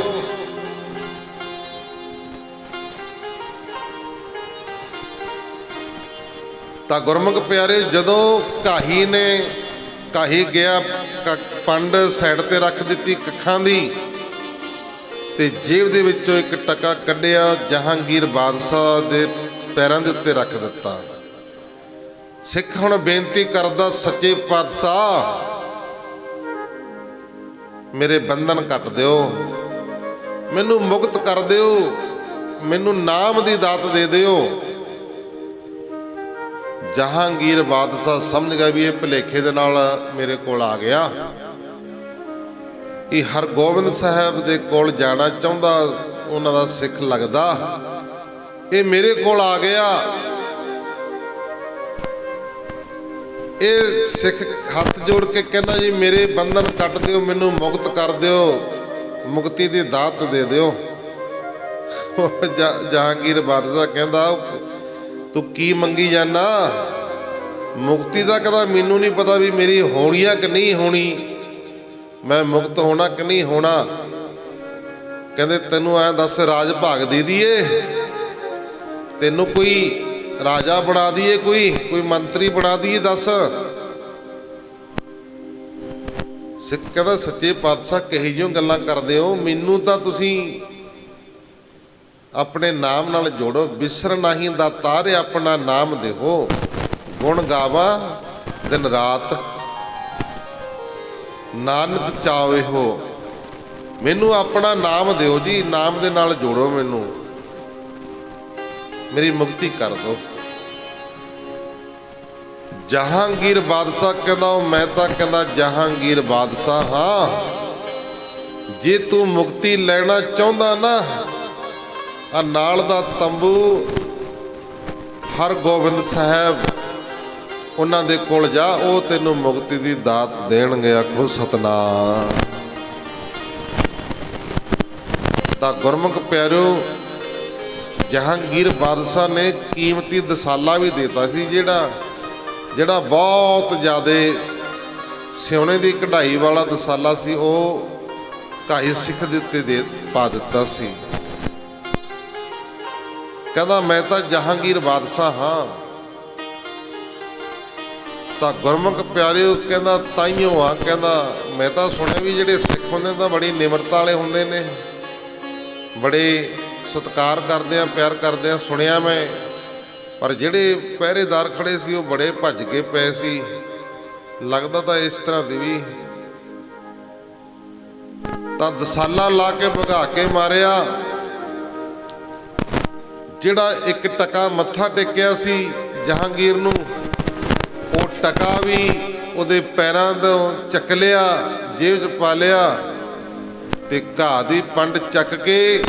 ਤਾਂ ਗੁਰਮੁਖ ਪਿਆਰੇ, ਜਦੋਂ ਘਾਹੀ ਗਿਆ, ਪੰਡ ਸਾਈਡ ਤੇ ਰੱਖ ਦਿੱਤੀ ਕੱਖਾਂ ਦੀ, ਤੇ ਜੇਬ ਦੇ ਵਿੱਚੋਂ ਇੱਕ ਟਕਾ ਕੱਢਿਆ, ਜਹਾਂਗੀਰ ਬਾਦਸ਼ਾਹ ਦੇ ਪੈਰਾਂ ਦੇ ਉੱਤੇ ਰੱਖ ਦਿੱਤਾ। ਸਿੱਖ ਹੁਣ ਬੇਨਤੀ ਕਰਦਾ, ਸੱਚੇ ਪਾਤਸ਼ਾਹ ਮੇਰੇ ਬੰਧਨ ਕੱਟ ਦਿਓ, ਮੈਨੂੰ ਮੁਕਤ ਕਰ ਦਿਓ, ਮੈਨੂੰ ਨਾਮ ਦੀ ਦਾਤ ਦੇ ਦਿਓ। ਜਹਾਂਗੀਰ ਬਾਦਸ਼ਾਹ ਸਮਝ ਗਿਆ ਵੀ ਇਹ ਭੁਲੇਖੇ ਦੇ ਨਾਲ ਮੇਰੇ ਕੋਲ ਆ ਗਿਆ। ਇਹ ਹਰਗੋਬਿੰਦ ਸਾਹਿਬ ਦੇ ਕੋਲ ਜਾਣਾ ਚਾਹੁੰਦਾ, ਉਹਨਾਂ ਦਾ ਸਿੱਖ ਲੱਗਦਾ। ਇਹ ਮੇਰੇ ਕੋਲ ਆ ਗਿਆ। ਇਹ ਸਿੱਖ ਹੱਥ ਜੋੜ ਕੇ ਕਹਿੰਦਾ ਜੀ ਮੇਰੇ ਬੰਧਨ ਕੱਟ ਦਿਓ, ਮੈਨੂੰ ਮੁਕਤ ਕਰ ਦਿਓ, ਮੁਕਤੀ ਦੀ ਦਾਤ ਦੇ ਦਿਓ। ਜਹਾਂਗੀਰ ਬਾਦਸ਼ਾਹ ਕਹਿੰਦਾ ਤੂੰ ਕੀ ਮੰਗੀ ਜਾਨਾ? ਮੁਕਤੀ ਦਾ ਕਹਿੰਦਾ ਮੈਨੂੰ ਨਹੀਂ ਪਤਾ ਵੀ ਮੇਰੀ ਹੋਣੀ ਆ ਕਿ ਨਹੀਂ ਹੋਣੀ, ਮੈਂ ਮੁਕਤ ਹੋਣਾ ਕਿ ਨਹੀਂ ਹੋਣਾ। ਕਹਿੰਦੇ ਤੈਨੂੰ ਐਂ ਦੱਸ, ਰਾਜ ਭਾਗ ਦੇ ਦਈਏ ਤੈਨੂੰ, ਕੋਈ ਰਾਜਾ ਬਣਾ ਦਈਏ, ਕੋਈ ਮੰਤਰੀ ਬਣਾ ਦਈਏ, ਦੱਸ। ਸਿੱਖ ਕਹਿੰਦਾ ਸੱਚੇ ਪਾਤਸ਼ਾਹ ਕਿਹੋ ਜਿਹੀਆਂ ਗੱਲਾਂ ਕਰਦੇ ਹੋ? ਮੈਨੂੰ ਤਾਂ ਤੁਸੀਂ ਆਪਣੇ ਨਾਮ ਨਾਲ ਜੋੜੋ। ਬਿਸਰ ਨਹੀਂ ਦਾ ਤਾਰੇ ਆਪਣਾ ਨਾਮ ਦੇਹੋ, ਗੁਣ ਗਾਵਾ ਦਿਨ ਰਾਤ ਨਾਨਕ ਚਾਵੇ ਹੋ। ਮੈਨੂੰ ਆਪਣਾ ਨਾਮ ਦਿਓ ਜੀ, ਨਾਮ ਦੇ ਨਾਲ ਜੋੜੋ, ਮੈਨੂੰ ਮੇਰੀ ਮੁਕਤੀ ਕਰ ਦਿਓ। ਜਹਾਂਗੀਰ ਬਾਦਸ਼ਾਹ ਕਹਿੰਦਾ ਮੈਂ ਤਾਂ ਕਹਿੰਦਾ ਜਹਾਂਗੀਰ ਬਾਦਸ਼ਾਹ ਹਾਂ, ਜੇ ਤੂੰ ਮੁਕਤੀ ਲੈਣਾ ਚਾਹੁੰਦਾ ਨਾ, ਆ ਨਾਲ ਦਾ ਤੰਬੂ ਹਰਗੋਬਿੰਦ ਸਾਹਿਬ ਉਹਨਾਂ ਦੇ ਕੋਲ ਜਾ, ਉਹ ਤੈਨੂੰ ਮੁਕਤੀ ਦੀ ਦਾਤ ਦੇਣਗੇ। ਆਖੋ ਸਤਨਾਮ। ਤਾਂ ਗੁਰਮੁਖ ਪਿਆਰਿਓ, ਜਹਾਂਗੀਰ ਬਾਦਸ਼ਾਹ ਨੇ ਕੀਮਤੀ ਦਸਾਲਾ ਵੀ ਦਿੱਤਾ ਸੀ, ਜਿਹੜਾ ਬਹੁਤ ਜ਼ਿਆਦਾ ਸਿਉਣੇ ਦੀ ਕਢਾਈ ਵਾਲਾ ਦਸਾਲਾ ਸੀ, ਉਹ ਘਾਈ ਸਿੱਖ ਦੇ ਉੱਤੇ ਪਾ ਦਿੱਤਾ ਸੀ। ਕਹਿੰਦਾ ਮੈਂ ਤਾਂ ਜਹਾਂਗੀਰ ਬਾਦਸ਼ਾਹ ਹਾਂ। ਤਾਂ ਗੁਰਮੁਖ ਪਿਆਰਿਓ ਕਹਿੰਦਾ ਤਾਈਓ ਆ। ਕਹਿੰਦਾ ਮੈਂ ਤਾਂ ਸੁਣਿਆ ਵੀ ਜਿਹੜੇ ਸਿੱਖ ਹੁੰਦੇ ਤਾਂ ਬੜੀ ਨਿਮਰਤਾ ਵਾਲੇ ਹੁੰਦੇ ਨੇ, ਬੜੇ ਸਤਿਕਾਰ ਕਰਦੇ ਆ, ਪਿਆਰ ਕਰਦੇ ਆ, ਸੁਣਿਆ ਮੈਂ। ਪਰ ਜਿਹੜੇ ਪਹਿਰੇਦਾਰ ਖੜੇ ਸੀ ਉਹ ਬੜੇ ਭੱਜ ਕੇ ਪਏ ਸੀ। ਲੱਗਦਾ ਤਾਂ ਇਸ ਤਰ੍ਹਾਂ ਦੀ ਵੀ। ਤਾਂ ਦਸਾਲਾ ਲਾ ਕੇ ਭਗਾ ਕੇ ਮਾਰਿਆ। ਜਿਹੜਾ ਇੱਕ ਟਕਾ ਮੱਥਾ ਟੇਕਿਆ ਸੀ ਜਹਾਂਗੀਰ ਨੂੰ, ਉਹ ਟਕਾ ਵੀ ਉਹਦੇ ਪੈਰਾਂ ਤੋਂ ਚੱਕ ਲਿਆ, ਜੇਬ 'ਚ ਪਾ ਲਿਆ, ਤੇ ਘਾਹ ਦੀ ਪੰਡ ਚੱਕ ਕੇ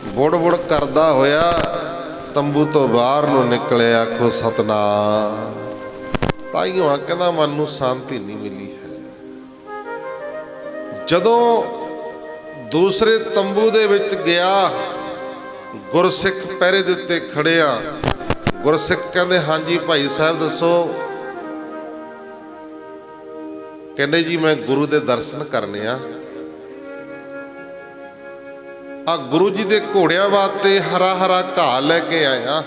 ਬੁੜ ਬੁੜ ਕਰਦਾ ਹੋਇਆ ਤੰਬੂ ਤੋਂ ਬਾਹਰ ਨੂੰ ਨਿਕਲਿਆ। ਆਖੋ ਸਤਨਾਮ। ਤਾਈਓ ਆ ਕਹਿੰਦਾ ਮਨ ਨੂੰ ਸ਼ਾਂਤੀ ਨਹੀਂ ਮਿਲੀ ਹੈ। ਜਦੋਂ ਦੂਸਰੇ ਤੰਬੂ ਦੇ ਵਿੱਚ ਗਿਆ, ਗੁਰਸਿੱਖ ਪਹਿਰੇ ਦੇ ਉੱਤੇ ਖੜਿਆ। ਗੁਰਸਿੱਖ ਕਹਿੰਦੇ ਹਾਂਜੀ ਭਾਈ ਸਾਹਿਬ ਦੱਸੋ। ਕਹਿੰਦੇ ਜੀ ਮੈਂ ਗੁਰੂ ਦੇ ਦਰਸ਼ਨ ਕਰਨੇ ਆ। ਗੁਰੂ ਜੀ ਦੇ ਘੋੜਿਆਂ ਵਾਸਤੇ ਹਰਾ ਹਰਾ ਘਾਹ ਲੈ ਕੇ ਆਇਆ।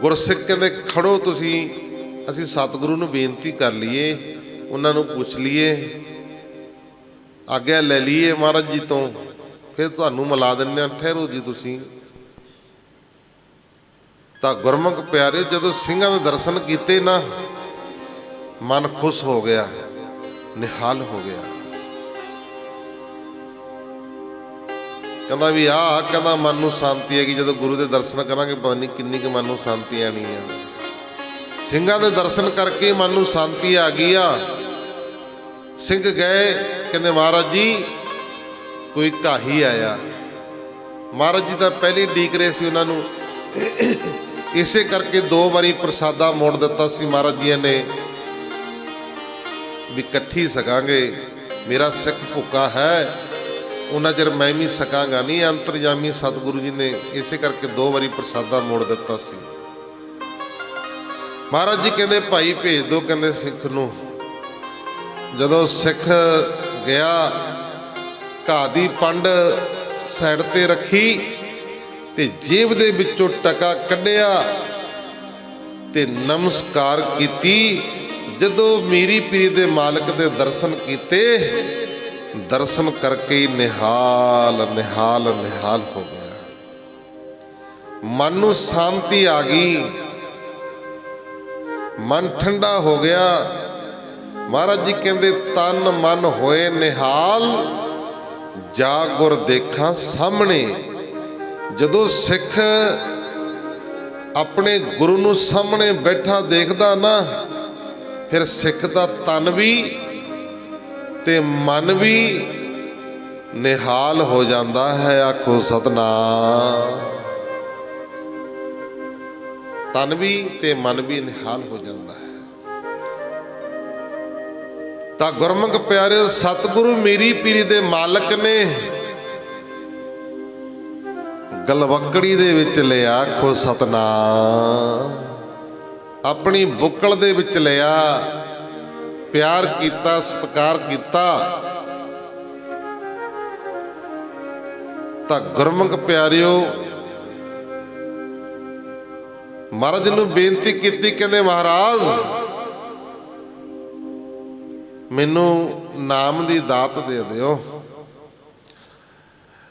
ਗੁਰਸਿੱਖ ਕਹਿੰਦੇ ਖੜੋ ਤੁਸੀਂ, ਅਸੀਂ ਸਤਿਗੁਰੂ ਨੂੰ ਬੇਨਤੀ ਕਰ ਲਈਏ, ਉਹਨਾਂ ਨੂੰ ਪੁੱਛ ਲਈਏ, ਆਗਿਆ ਲੈ ਲਈਏ ਮਹਾਰਾਜ ਜੀ ਤੋਂ। ਫਿਰ ਤੁਹਾਨੂੰ ਮਿਲਾ ਦਿੰਦੇ ਹਾਂ, ਠਹਿਰੋ ਜੀ ਤੁਸੀਂ। ਤਾਂ ਗੁਰਮੁਖ ਪਿਆਰੇ, ਜਦੋਂ ਸਿੰਘਾਂ ਦੇ ਦਰਸ਼ਨ ਕੀਤੇ ਨਾ, ਮਨ ਖੁਸ਼ ਹੋ ਗਿਆ, ਨਿਹਾਲ ਹੋ ਗਿਆ। ਕਹਿੰਦਾ ਵੀ ਕਹਿੰਦਾ ਮਨ ਨੂੰ ਸ਼ਾਂਤੀ ਹੈਗੀ, ਜਦੋਂ ਗੁਰੂ ਦੇ ਦਰਸ਼ਨ ਕਰਾਂਗੇ ਪਤਾ ਨਹੀਂ ਕਿੰਨੀ ਕੁ ਮਨ ਨੂੰ ਸ਼ਾਂਤੀ ਆਣੀ ਆ। ਸਿੰਘਾਂ ਦੇ ਦਰਸ਼ਨ ਕਰਕੇ ਮਨ ਨੂੰ ਸ਼ਾਂਤੀ ਆ ਗਈ ਆ। ਸਿੰਘ ਗਏ, ਕਹਿੰਦੇ ਮਹਾਰਾਜ ਜੀ ਕੋਈ ਘਾਹੀ ਆਇਆ। ਮਹਾਰਾਜ ਜੀ ਤਾਂ ਪਹਿਲੀ ਡੀਕ ਰਹੇ ਸੀ ਉਹਨਾਂ ਨੂੰ, ਇਸੇ ਕਰਕੇ 2 ਵਾਰੀ ਪ੍ਰਸਾਦਾ ਮੋੜ ਦਿੱਤਾ ਸੀ ਮਹਾਰਾਜ ਜੀ ਨੇ ਵੀ ਇਕੱਠੀ ਸਕਾਂਗੇ। ਮੇਰਾ ਸਿੱਖ ਭੁੱਖਾ ਹੈ, ਉਹਨਾਂ ਚਿਰ ਮੈਂ ਵੀ ਸਕਾਂਗਾ ਨਹੀਂ। ਅੰਤਰਜਾਮੀ ਸਤਿਗੁਰੂ ਜੀ ਨੇ ਇਸੇ ਕਰਕੇ 2 ਵਾਰੀ ਪ੍ਰਸਾਦਾ ਮੋੜ ਦਿੱਤਾ ਸੀ। ਮਹਾਰਾਜ ਜੀ ਕਹਿੰਦੇ ਭਾਈ ਭੇਜ ਦਿਓ, ਕਹਿੰਦੇ ਸਿੱਖ ਨੂੰ। ਜਦੋਂ ਸਿੱਖ ਗਿਆ, ਘਾਹ ਦੀ ਪੰਡ ਸਾਈਡ ਤੇ ਰੱਖੀ ਤੇ ਜੇਬ ਦੇ ਵਿੱਚੋਂ ਟਕਾ ਕੱਢਿਆ ਤੇ ਨਮਸਕਾਰ ਕੀਤੀ। ਜਦੋਂ ਮੀਰੀ ਪੀਰੀ ਦੇ ਮਾਲਕ ਦੇ ਦਰਸ਼ਨ ਕੀਤੇ, ਦਰਸ਼ਨ ਕਰਕੇ ਨਿਹਾਲ ਨਿਹਾਲ ਨਿਹਾਲ ਹੋ ਗਿਆ। ਮਨ ਨੂੰ ਸ਼ਾਂਤੀ ਆ ਗਈ, ਮਨ ਠੰਡਾ ਹੋ ਗਿਆ। ਮਹਾਰਾਜ ਜੀ ਕਹਿੰਦੇ ਤਨ ਮਨ ਹੋਏ ਨਿਹਾਲ, ਜਾ ਗੁਰ ਦੇਖਾਂ ਸਾਹਮਣੇ। ਜਦੋਂ ਸਿੱਖ ਆਪਣੇ ਗੁਰੂ ਨੂੰ ਸਾਹਮਣੇ ਬੈਠਾ ਦੇਖਦਾ ਨਾ, ਫਿਰ ਸਿੱਖ ਦਾ ਤਨ ਵੀ ਤੇ ਮਨ ਵੀ ਨਿਹਾਲ ਹੋ ਜਾਂਦਾ ਹੈ। ਆਖੋ ਸਤਿਨਾਮ। ਤਨ ਵੀ ਤੇ ਮਨ ਵੀ ਨਿਹਾਲ ਹੋ ਜਾਂਦਾ ਹੈ। ਤਾਂ ਗੁਰਮੁਖ ਪਿਆਰਿਓ, ਸਤਿਗੁਰੂ ਮੀਰੀ ਪੀਰੀ ਦੇ ਮਾਲਕ ਨੇ ਗਲਵੱਕੜੀ ਦੇ ਵਿੱਚ ਲਿਆ। ਆਖੋ ਸਤਿਨਾਮ। ਆਪਣੀ ਬੁੱਕਲ ਦੇ ਵਿੱਚ ਲਿਆ, ਪਿਆਰ ਕੀਤਾ, ਸਤਿਕਾਰ ਕੀਤਾ। ਤਾਂ ਗੁਰਮੁਖ ਪਿਆਰਿਓ, ਮਹਾਰਾਜ ਨੂੰ ਬੇਨਤੀ ਕੀਤੀ, ਕਹਿੰਦੇ ਮਹਾਰਾਜ ਮੈਨੂੰ ਨਾਮ ਦੀ ਦਾਤ ਦੇ ਦਿਓ,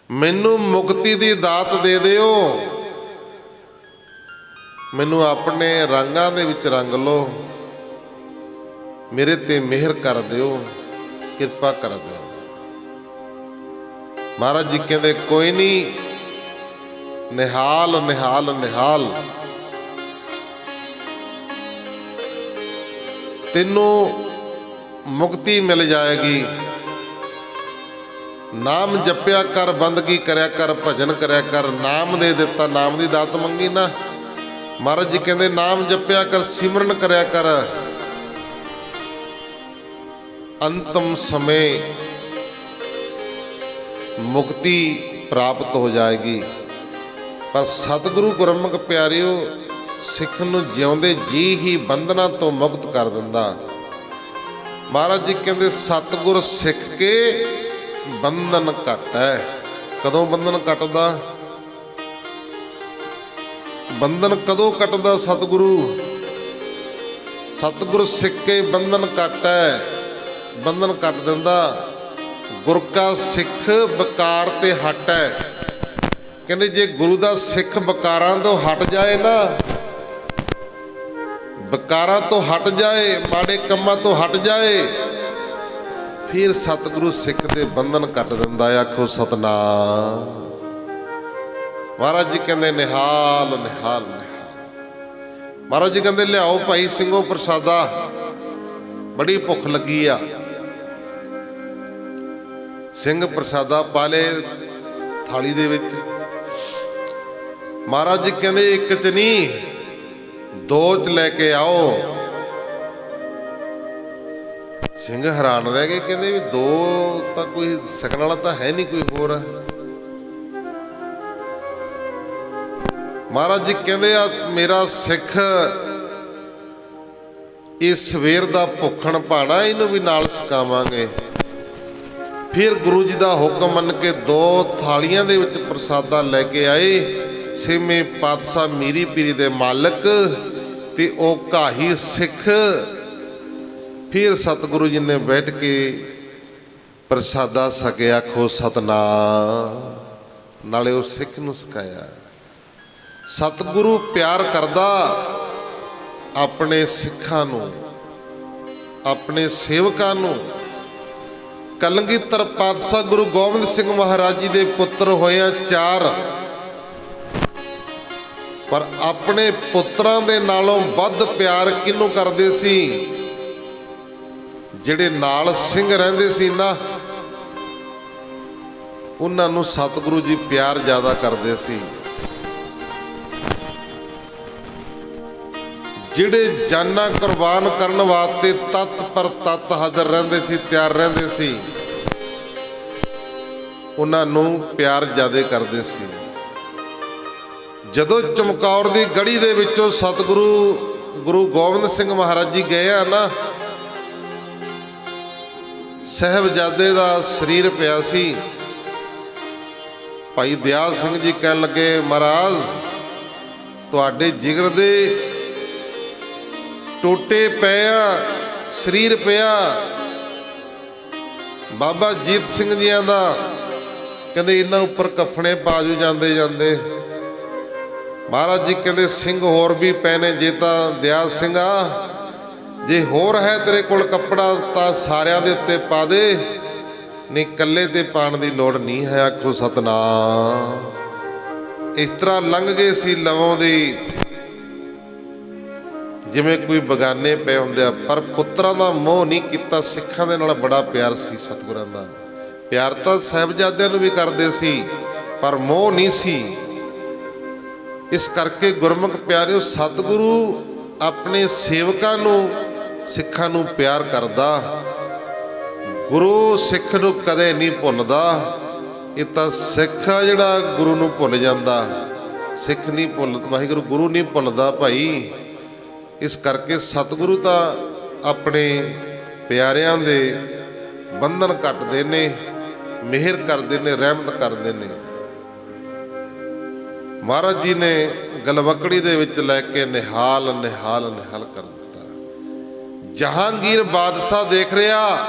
ਮੈਨੂੰ ਮੁਕਤੀ ਦੀ ਦਾਤ ਦੇ ਦਿਓ, ਮੈਨੂੰ ਆਪਣੇ ਰੰਗਾਂ ਦੇ ਵਿੱਚ ਰੰਗ ਲਓ, ਮੇਰੇ ਤੇ ਮਿਹਰ ਕਰ ਦਿਓ, ਕਿਰਪਾ ਕਰ ਦਿਓ। ਮਹਾਰਾਜ ਜੀ ਕਹਿੰਦੇ ਕੋਈ ਨਹੀਂ, ਨਿਹਾਲ ਨਿਹਾਲ ਨਿਹਾਲ। ਤੈਨੂੰ ਮੁਕਤੀ ਮਿਲ ਜਾਏਗੀ। ਨਾਮ ਜਪਿਆ ਕਰ, ਬੰਦਗੀ ਕਰਿਆ ਕਰ, ਭਜਨ ਕਰਿਆ ਕਰ। ਨਾਮ ਦੇ ਦਿੱਤਾ, ਨਾਮ ਦੀ ਦਾਤ ਮੰਗੀ ਨਾ। ਮਹਾਰਾਜ ਜੀ ਕਹਿੰਦੇ ਨਾਮ ਜਪਿਆ ਕਰ, ਸਿਮਰਨ ਕਰਿਆ ਕਰ, ਅੰਤਮ ਸਮੇਂ ਮੁਕਤੀ ਪ੍ਰਾਪਤ ਹੋ ਜਾਏਗੀ। ਪਰ ਸਤਿਗੁਰੂ ਗੁਰਮੁਖ ਪਿਆਰਿਓ, ਸਿੱਖ ਨੂੰ ਜਿਉਂਦੇ ਜੀ ਹੀ ਬੰਧਨਾਂ ਤੋਂ ਮੁਕਤ ਕਰ ਦਿੰਦਾ। ਮਹਾਰਾਜ ਜੀ ਕਹਿੰਦੇ ਸਤਿਗੁਰ ਸਿੱਖ ਕੇ ਬੰਧਨ ਘਟ ਹੈ। ਕਦੋਂ ਬੰਧਨ ਘਟਦਾ? ਬੰਧਨ ਕਦੋਂ ਘਟਦਾ? ਸਤਿਗੁਰੂ ਸਿੱਖ ਕੇ ਬੰਧਨ ਘਟ ਹੈ, ਬੰਧਨ ਕੱਟ ਦਿੰਦਾ। ਗੁਰ ਕਾ ਸਿੱਖ ਵਿਕਾਰ ਤੇ ਹਟ ਹੈ। ਕਹਿੰਦੇ ਜੇ ਗੁਰੂ ਦਾ ਸਿੱਖ ਵਿਕਾਰਾਂ ਤੋਂ ਹਟ ਜਾਏ ਨਾ, ਵਿਕਾਰਾਂ ਤੋਂ ਹਟ ਜਾਏ, ਮਾੜੇ ਕੰਮਾਂ ਤੋਂ ਹਟ ਜਾਏ, ਫਿਰ ਸਤਿਗੁਰੂ ਸਿੱਖ ਦੇ ਬੰਧਨ ਕੱਟ ਦਿੰਦਾ। ਆਖੋ ਸਤਿਨਾਮ। ਮਹਾਰਾਜ ਜੀ ਕਹਿੰਦੇ ਨਿਹਾਲ ਨਿਹਾਲ ਨਿਹਾਲ। ਮਹਾਰਾਜ ਜੀ ਕਹਿੰਦੇ ਲਿਆਓ ਭਾਈ ਸਿੰਘੋ ਪ੍ਰਸਾਦਾ, ਬੜੀ ਭੁੱਖ ਲੱਗੀ ਆ। ਸਿੰਘ ਪ੍ਰਸਾਦਾ ਪਾ ਲਏ ਥਾਲੀ ਦੇ ਵਿੱਚ। ਮਹਾਰਾਜ ਜੀ ਕਹਿੰਦੇ ਇੱਕ ਚ ਨਹੀਂ, 2 ਚ ਲੈ ਕੇ ਆਓ। ਸਿੰਘ ਹੈਰਾਨ ਰਹਿ ਗਏ, ਕਹਿੰਦੇ ਵੀ 2 ਤਾਂ ਕੋਈ ਸਕਣ ਵਾਲਾ ਤਾਂ ਹੈ ਨਹੀਂ ਕੋਈ ਹੋਰ। ਮਹਾਰਾਜ ਜੀ ਕਹਿੰਦੇ ਆ ਮੇਰਾ ਸਿੱਖ ਇਹ ਸਵੇਰ ਦਾ ਭੁੱਖਣ ਭਾਣਾ, ਇਹਨੂੰ ਵੀ ਨਾਲ ਸਕਾਵਾਂਗੇ। ਫਿਰ ਗੁਰੂ ਜੀ ਦਾ ਹੁਕਮ ਮੰਨ ਕੇ 2 ਥਾਲੀਆਂ ਦੇ ਵਿੱਚ ਪ੍ਰਸਾਦਾ ਲੈ ਕੇ ਆਏ। ਛੇਵੇਂ ਪਾਤਸ਼ਾਹ ਮੀਰੀ ਪੀਰੀ ਦੇ ਮਾਲਕ ਤੇ ਉਹ ਘਾਹੀ ਸਿੱਖ। ਫਿਰ ਸਤਿਗੁਰੂ ਜੀ ਨੇ ਬੈਠ ਕੇ ਪ੍ਰਸਾਦਾ ਸਕੇ ਆਖੋ ਸਤਨਾਮ। ਨਾਲੇ ਉਹ ਸਿੱਖ ਨੂੰ ਸਿਖਾਇਆ। ਸਤਿਗੁਰੂ ਪਿਆਰ ਕਰਦਾ ਆਪਣੇ ਸਿੱਖਾਂ ਨੂੰ, ਆਪਣੇ ਸੇਵਕਾਂ ਨੂੰ। ਕਲਗੀਧਰ ਪਾਤਸ਼ਾਹ ਗੁਰੂ ਗੋਬਿੰਦ ਸਿੰਘ ਮਹਾਰਾਜ ਜੀ ਦੇ ਪੁੱਤਰ ਹੋਇਆ 4, ਪਰ ਆਪਣੇ ਪੁੱਤਰਾਂ ਦੇ ਨਾਲੋਂ ਵੱਧ ਪਿਆਰ ਕਿਹਨੂੰ ਕਰਦੇ ਸੀ? ਜਿਹੜੇ ਨਾਲ ਸਿੰਘ ਰਹਿੰਦੇ ਸੀ ਨਾ, ਉਹਨਾਂ ਨੂੰ ਸਤਿਗੁਰੂ ਜੀ ਪਿਆਰ ਜ਼ਿਆਦਾ ਕਰਦੇ ਸੀ। ਜਿਹੜੇ ਜਾਨਾਂ ਕੁਰਬਾਨ ਕਰਨ ਵਾਸਤੇ ਤਤ ਪਰ ਤਤ ਹਾਜ਼ਰ ਰਹਿੰਦੇ ਸੀ, ਤਿਆਰ ਰਹਿੰਦੇ ਸੀ, ਉਹਨਾਂ ਨੂੰ ਪਿਆਰ ਜ਼ਿਆਦਾ ਕਰਦੇ ਸੀ। ਜਦੋਂ ਚਮਕੌਰ ਦੀ ਗੜੀ ਦੇ ਵਿੱਚੋਂ ਗੁਰੂ ਗੋਬਿੰਦ ਸਿੰਘ ਮਹਾਰਾਜ ਜੀ ਗਏ ਆ ਨਾ, ਸਾਹਿਬਜ਼ਾਦੇ ਦਾ ਸਰੀਰ ਪਿਆ ਸੀ। ਭਾਈ ਦਿਆਲ ਸਿੰਘ ਜੀ ਕਹਿਣ ਲੱਗੇ, ਮਹਾਰਾਜ ਤੁਹਾਡੇ ਜਿਗਰ ਦੇ ਟੋਟੇ ਪਏ ਆ, ਸਰੀਰ ਪਿਆ। ਬਾਬਾ ਜੀਤ ਸਿੰਘ ਜੀਆਂ ਦਾ ਕਹਿੰਦੇ ਇਹਨਾਂ ਉੱਪਰ ਕੱਫਣੇ ਪਾਜੂ ਜਾਂਦੇ ਜਾਂਦੇ। ਮਹਾਰਾਜ ਜੀ ਕਹਿੰਦੇ ਸਿੰਘ ਹੋਰ ਵੀ ਪਏ ਨੇ, ਜੇ ਤਾਂ ਦਿਆਲ ਸਿੰਘ ਆ, ਜੇ ਹੋਰ ਹੈ ਤੇਰੇ ਕੋਲ ਕੱਪੜਾ ਤਾਂ ਸਾਰਿਆਂ ਦੇ ਉੱਤੇ ਪਾ ਦੇ, ਨਹੀਂ ਇਕੱਲੇ ਤੇ ਪਾਉਣ ਦੀ ਲੋੜ ਨਹੀਂ ਹੈ। ਆਖੋ ਸਤਨਾਮ। ਇਸ ਤਰ੍ਹਾਂ ਲੰਘ ਗਏ ਸੀ ਲਵੋਂ ਦੀ, ਜਿਵੇਂ ਕੋਈ ਬਗਾਨੇ ਪਏ ਹੁੰਦੇ ਆ, ਪਰ ਪੁੱਤਰਾਂ ਦਾ ਮੋਹ ਨਹੀਂ ਕੀਤਾ। ਸਿੱਖਾਂ ਦੇ ਨਾਲ ਬੜਾ ਪਿਆਰ ਸੀ ਸਤਿਗੁਰਾਂ ਦਾ। ਪਿਆਰ ਤਾਂ ਸਾਹਿਬਜ਼ਾਦਿਆਂ ਨੂੰ ਵੀ ਕਰਦੇ ਸੀ, ਪਰ ਮੋਹ ਨਹੀਂ ਸੀ। ਇਸ ਕਰਕੇ ਗੁਰਮੁਖ ਪਿਆਰਿਓ, ਸਤਿਗੁਰੂ ਆਪਣੇ ਸੇਵਕਾਂ ਨੂੰ, ਸਿੱਖਾਂ ਨੂੰ ਪਿਆਰ ਕਰਦਾ। ਗੁਰੂ ਸਿੱਖ ਨੂੰ ਕਦੇ ਨਹੀਂ ਭੁੱਲਦਾ। ਇਹ ਤਾਂ ਸਿੱਖ ਆ ਜਿਹੜਾ ਗੁਰੂ ਨੂੰ ਭੁੱਲ ਜਾਂਦਾ, ਸਿੱਖ ਨਹੀਂ ਭੁੱਲਦਾ, ਵਾਹਿਗੁਰੂ ਗੁਰੂ ਨਹੀਂ ਭੁੱਲਦਾ ਭਾਈ। ਇਸ ਕਰਕੇ ਸਤਿਗੁਰੂ ਤਾਂ ਆਪਣੇ ਪਿਆਰਿਆਂ ਦੇ ਬੰਧਨ ਕੱਟਦੇ ਨੇ, ਮਿਹਰ ਕਰਦੇ ਨੇ, ਰਹਿਮਤ ਕਰਦੇ ਨੇ। ਮਹਾਰਾਜ ਜੀ ਨੇ ਗਲਵਕੜੀ ਦੇ ਵਿੱਚ ਲੈ ਕੇ ਨਿਹਾਲ ਨਿਹਾਲ ਨਿਹਾਲ ਕਰ ਦਿੱਤਾ। ਜਹਾਂਗੀਰ ਬਾਦਸ਼ਾਹ ਦੇਖ ਰਿਹਾ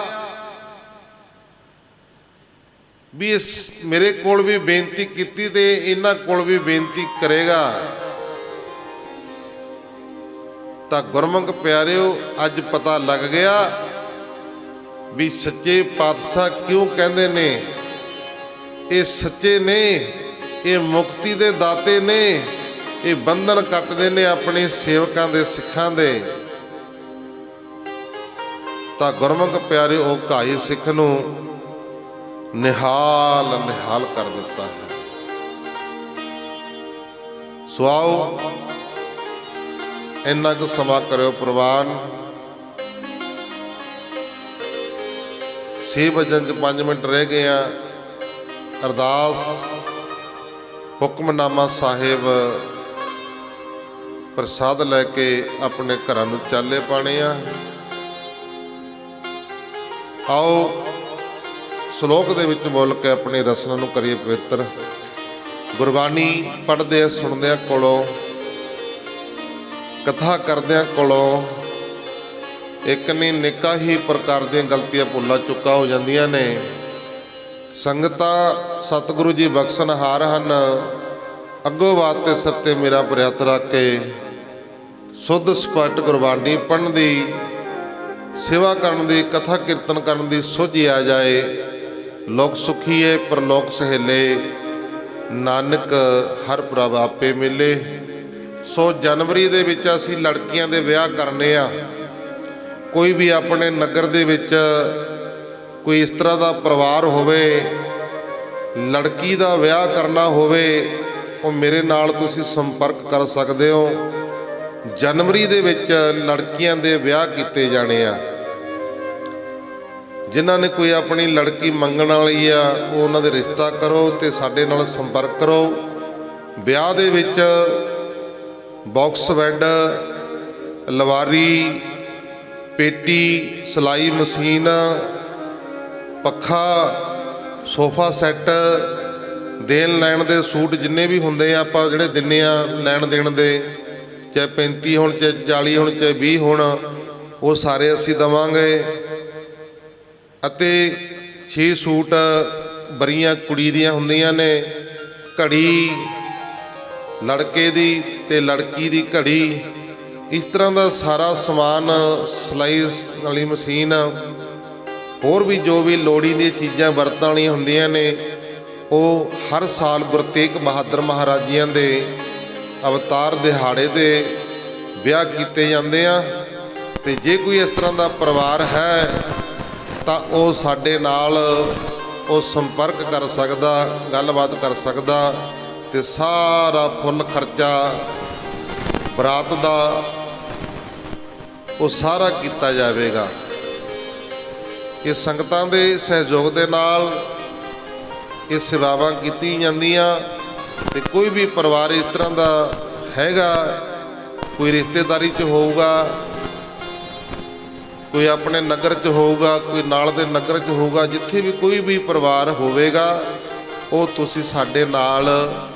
ਵੀ ਇਸ ਮੇਰੇ ਕੋਲ ਵੀ ਬੇਨਤੀ ਕੀਤੀ ਤੇ ਇਹਨਾਂ ਕੋਲ ਵੀ ਬੇਨਤੀ ਕਰੇਗਾ। ਤਾਂ ਗੁਰਮੁਖ ਪਿਆਰਿਓ, ਅੱਜ ਪਤਾ ਲੱਗ ਗਿਆ ਵੀ ਸੱਚੇ ਪਾਤਸ਼ਾਹ ਕਿਉਂ ਕਹਿੰਦੇ ਨੇ ਇਹ ਸੱਚੇ ਨੇ, ਇਹ ਮੁਕਤੀ ਦੇ ਦਾਤੇ ਨੇ, ਇਹ ਬੰਧਨ ਕੱਟਦੇ ਨੇ ਆਪਣੇ ਸੇਵਕਾਂ ਦੇ, ਸਿੱਖਾਂ ਦੇ। ਤਾਂ ਗੁਰਮੁਖ ਪਿਆਰਿਓ, ਉਹ ਕਾਈ ਸਿੱਖ ਨੂੰ ਨਿਹਾਲ ਨਿਹਾਲ ਕਰ ਦਿੱਤਾ ਹੈ। ਸੋ ਆਓ ਇੰਨਾ ਕੁ ਸਮਾਂ ਕਰਿਓ ਪ੍ਰਵਾਨ। 6 ਵਜਣ 'ਚ 5 ਮਿੰਟ ਰਹਿ ਗਏ ਆ। ਅਰਦਾਸ ਹੁਕਮਨਾਮਾ ਸਾਹਿਬ ਪ੍ਰਸਾਦ ਲੈ ਕੇ ਆਪਣੇ ਘਰਾਂ ਨੂੰ ਚਾਲੇ ਪਾਣੇ ਆ। ਆਓ ਸ਼ਲੋਕ ਦੇ ਵਿੱਚ ਬੋਲ ਕੇ ਆਪਣੀ ਰਸਨਾ ਨੂੰ ਕਰੀਏ ਪਵਿੱਤਰ। ਗੁਰਬਾਣੀ ਪੜ੍ਹਦੇ ਆ, ਸੁਣਦੇ ਆ ਕੋਲੋਂ, ਕਥਾ ਕਰਦਿਆਂ ਕੋਲੋਂ ਇੱਕ ਨਹੀਂ ਨਿੱਕਾ ਹੀ ਪ੍ਰਕਾਰ ਦੀਆਂ ਗਲਤੀਆਂ ਭੁੱਲਾਂ ਚੁੱਕਾ ਹੋ ਜਾਂਦੀਆਂ ਨੇ। ਸੰਗਤਾਂ ਸਤਿਗੁਰੂ ਜੀ ਬਖਸ਼ਣਹਾਰ ਹਨ। ਅੱਗੋਂ ਬਾਤ ਤੇ ਸੱਤੇ ਮੇਰਾ ਪ੍ਰਿਅਤ ਰੱਖ ਕੇ ਸੁੱਧ ਸਪਸ਼ਟ ਗੁਰਬਾਣੀ ਪੜ੍ਹਨ ਦੀ, ਸੇਵਾ ਕਰਨ ਦੀ, ਕਥਾ ਕੀਰਤਨ ਕਰਨ ਦੀ ਸੁਝ ਆ ਜਾਏ। ਲੋਕ ਸੁਖੀਏ ਪਰਲੋਕ ਸਹੇਲੇ, ਨਾਨਕ ਹਰ ਪ੍ਰਭ ਆਪੇ ਮਿਲੇ। ਸੋ ਜਨਵਰੀ ਦੇ ਵਿੱਚ ਅਸੀਂ ਲੜਕੀਆਂ ਦੇ ਵਿਆਹ ਕਰਨੇ ਆ। ਕੋਈ ਵੀ ਆਪਣੇ ਨਗਰ ਦੇ ਵਿੱਚ ਕੋਈ ਇਸ ਤਰ੍ਹਾਂ ਦਾ ਪਰਿਵਾਰ ਹੋਵੇ, ਲੜਕੀ ਦਾ ਵਿਆਹ ਕਰਨਾ ਹੋਵੇ, ਉਹ ਮੇਰੇ ਨਾਲ ਤੁਸੀਂ ਸੰਪਰਕ ਕਰ ਸਕਦੇ ਹੋ। ਜਨਵਰੀ ਦੇ ਵਿੱਚ ਲੜਕੀਆਂ ਦੇ ਵਿਆਹ ਕੀਤੇ ਜਾਣੇ ਆ। ਜਿਨ੍ਹਾਂ ਨੇ ਕੋਈ ਆਪਣੀ ਲੜਕੀ ਮੰਗਣ ਵਾਲੀ ਆ, ਉਹ ਉਹਨਾਂ ਦੇ ਰਿਸ਼ਤਾ ਕਰੋ ਤੇ ਸਾਡੇ ਨਾਲ ਸੰਪਰਕ ਕਰੋ। ਵਿਆਹ ਦੇ ਵਿੱਚ ਬਾਕਸ ਬੈੱਡ, ਲਵਾਰੀ, ਪੇਟੀ, ਸਿਲਾਈ ਮਸ਼ੀਨ, ਪੱਖਾ, ਸੋਫਾ ਸੈੱਟ, ਦੇਣ ਲੈਣ ਦੇ ਸੂਟ ਜਿੰਨੇ ਵੀ ਹੁੰਦੇ ਆ ਆਪਾਂ ਜਿਹੜੇ ਦਿੰਦੇ ਆ ਲੈਣ ਦੇਣ ਦੇ, ਚਾਹੇ 35 ਹੋਣ, ਚਾਹੇ 40 ਹੋਣ, ਚਾਹੇ 20 ਹੋਣ, ਉਹ ਸਾਰੇ ਅਸੀਂ ਦੇਵਾਂਗੇ। ਅਤੇ 6 सूट बरियां कुड़ी दियां हुंदियां ने, घड़ी लड़के दी ते लड़की दी घड़ी, इस तरह का सारा समान, सिलाई वाली मशीन, होर भी जो भी लोड़ी दी चीज़ां वरतण वालियां हुंदियां ने, ਉਹ हर साल गुरु तेग बहादुर महाराजियां दे अवतार दिहाड़े दे ਵਿਆਹ ਕੀਤੇ ਜਾਂਦੇ ਆ। ਤੇ ਜੇ ਕੋਈ ਇਸ ਤਰ੍ਹਾਂ ਦਾ ਪਰਿਵਾਰ ਹੈ ਤਾਂ ਉਹ ਸਾਡੇ ਨਾਲ ਉਹ ਸੰਪਰਕ ਕਰ ਸਕਦਾ, ਗੱਲਬਾਤ ਕਰ ਸਕਦਾ, ਤੇ ਸਾਰਾ ਫੁੱਲ ਖਰਚਾ ਬਰਾਤ ਦਾ ਉਹ ਸਾਰਾ ਕੀਤਾ ਜਾਵੇਗਾ। ਇਹ ਸੰਗਤਾਂ ਦੇ ਸਹਿਯੋਗ ਦੇ ਨਾਲ ਇਹ ਸੇਵਾਵਾਂ ਕੀਤੀ ਜਾਂਦੀਆਂ। ਤੇ ਕੋਈ ਵੀ ਪਰਿਵਾਰ ਇਸ ਤਰ੍ਹਾਂ ਦਾ ਹੈਗਾ, ਕੋਈ ਰਿਸ਼ਤੇਦਾਰੀ 'ਚ ਹੋਊਗਾ, ਕੋਈ ਆਪਣੇ ਨਗਰ 'ਚ ਹੋਊਗਾ, ਕੋਈ ਨਾਲ ਦੇ ਨਗਰ 'ਚ ਹੋਊਗਾ, ਜਿੱਥੇ ਵੀ ਕੋਈ ਵੀ ਪਰਿਵਾਰ ਹੋਵੇਗਾ ਉਹ ਤੁਸੀਂ ਸਾਡੇ ਨਾਲ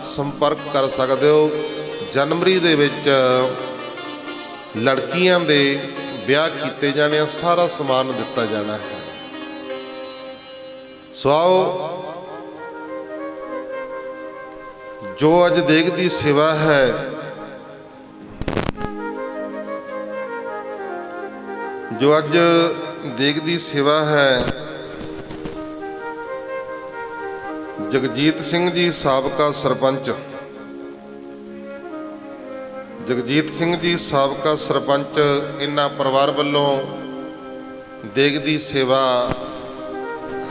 ਸੰਪਰਕ ਕਰ ਸਕਦੇ ਹੋ। ਜਨਵਰੀ ਦੇ ਵਿੱਚ ਲੜਕੀਆਂ ਦੇ ਵਿਆਹ ਕੀਤੇ ਜਾਣੇ ਆ, ਸਾਰਾ ਸਮਾਨ ਦਿੱਤਾ ਜਾਣਾ ਹੈ। ਸੋ ਆਓ, ਜੋ ਅੱਜ ਦੇਗ ਦੀ ਸੇਵਾ ਹੈ, ਜੋ ਅੱਜ ਦੇਗ ਦੀ ਸੇਵਾ ਹੈ, ਜਗਜੀਤ ਸਿੰਘ ਜੀ ਸਾਬਕਾ ਸਰਪੰਚ, ਜਗਜੀਤ ਸਿੰਘ ਜੀ ਸਾਬਕਾ ਸਰਪੰਚ, ਇਹਨਾਂ ਪਰਿਵਾਰ ਵੱਲੋਂ ਦੇਗ ਦੀ ਸੇਵਾ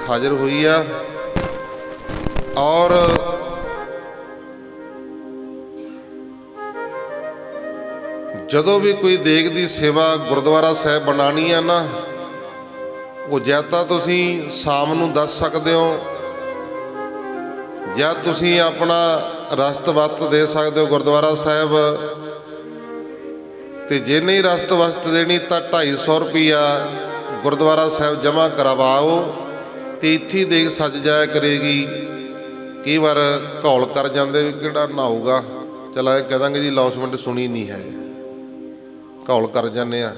ਹਾਜ਼ਰ ਹੋਈ ਆ। ਔਰ ਜਦੋਂ ਵੀ ਕੋਈ ਦੇਗ ਦੀ ਸੇਵਾ ਗੁਰਦੁਆਰਾ ਸਾਹਿਬ ਬਣਾਉਣੀ ਆ ਨਾ, ਉਹ ਜਾਂ ਤਾਂ ਤੁਸੀਂ ਸ਼ਾਮ ਨੂੰ ਦੱਸ ਸਕਦੇ ਹੋ, ਜਾਂ ਤੁਸੀਂ ਆਪਣਾ ਰਸਤ ਵਸਤ ਦੇ ਸਕਦੇ ਹੋ ਗੁਰਦੁਆਰਾ ਸਾਹਿਬ। ਤੇ ਜੇ ਨਹੀਂ ਰਸਤ ਵਸਤ ਦੇਣੀ ਤਾਂ 250 ਰੁਪਈਆ ਗੁਰਦੁਆਰਾ ਸਾਹਿਬ ਜਮ੍ਹਾਂ ਕਰਵਾਓ, ਤੇ ਇੱਥੇ ਦੇਗ ਸੱਜ ਜਾਇਆ ਕਰੇਗੀ। ਕਈ ਵਾਰ ਘੌਲ ਕਰ ਜਾਂਦੇ ਵੀ ਕਿਹੜਾ ਨਹਾਊਗਾ, ਚਲਾ ਇਹ ਕਹਿ ਦਾਂਗੇ ਜੀ ਲੌਸਮੈਂਟ ਸੁਣੀ ਨਹੀਂ ਹੈ, ਘੌਲ ਕਰ ਜਾਂਦੇ ਆ।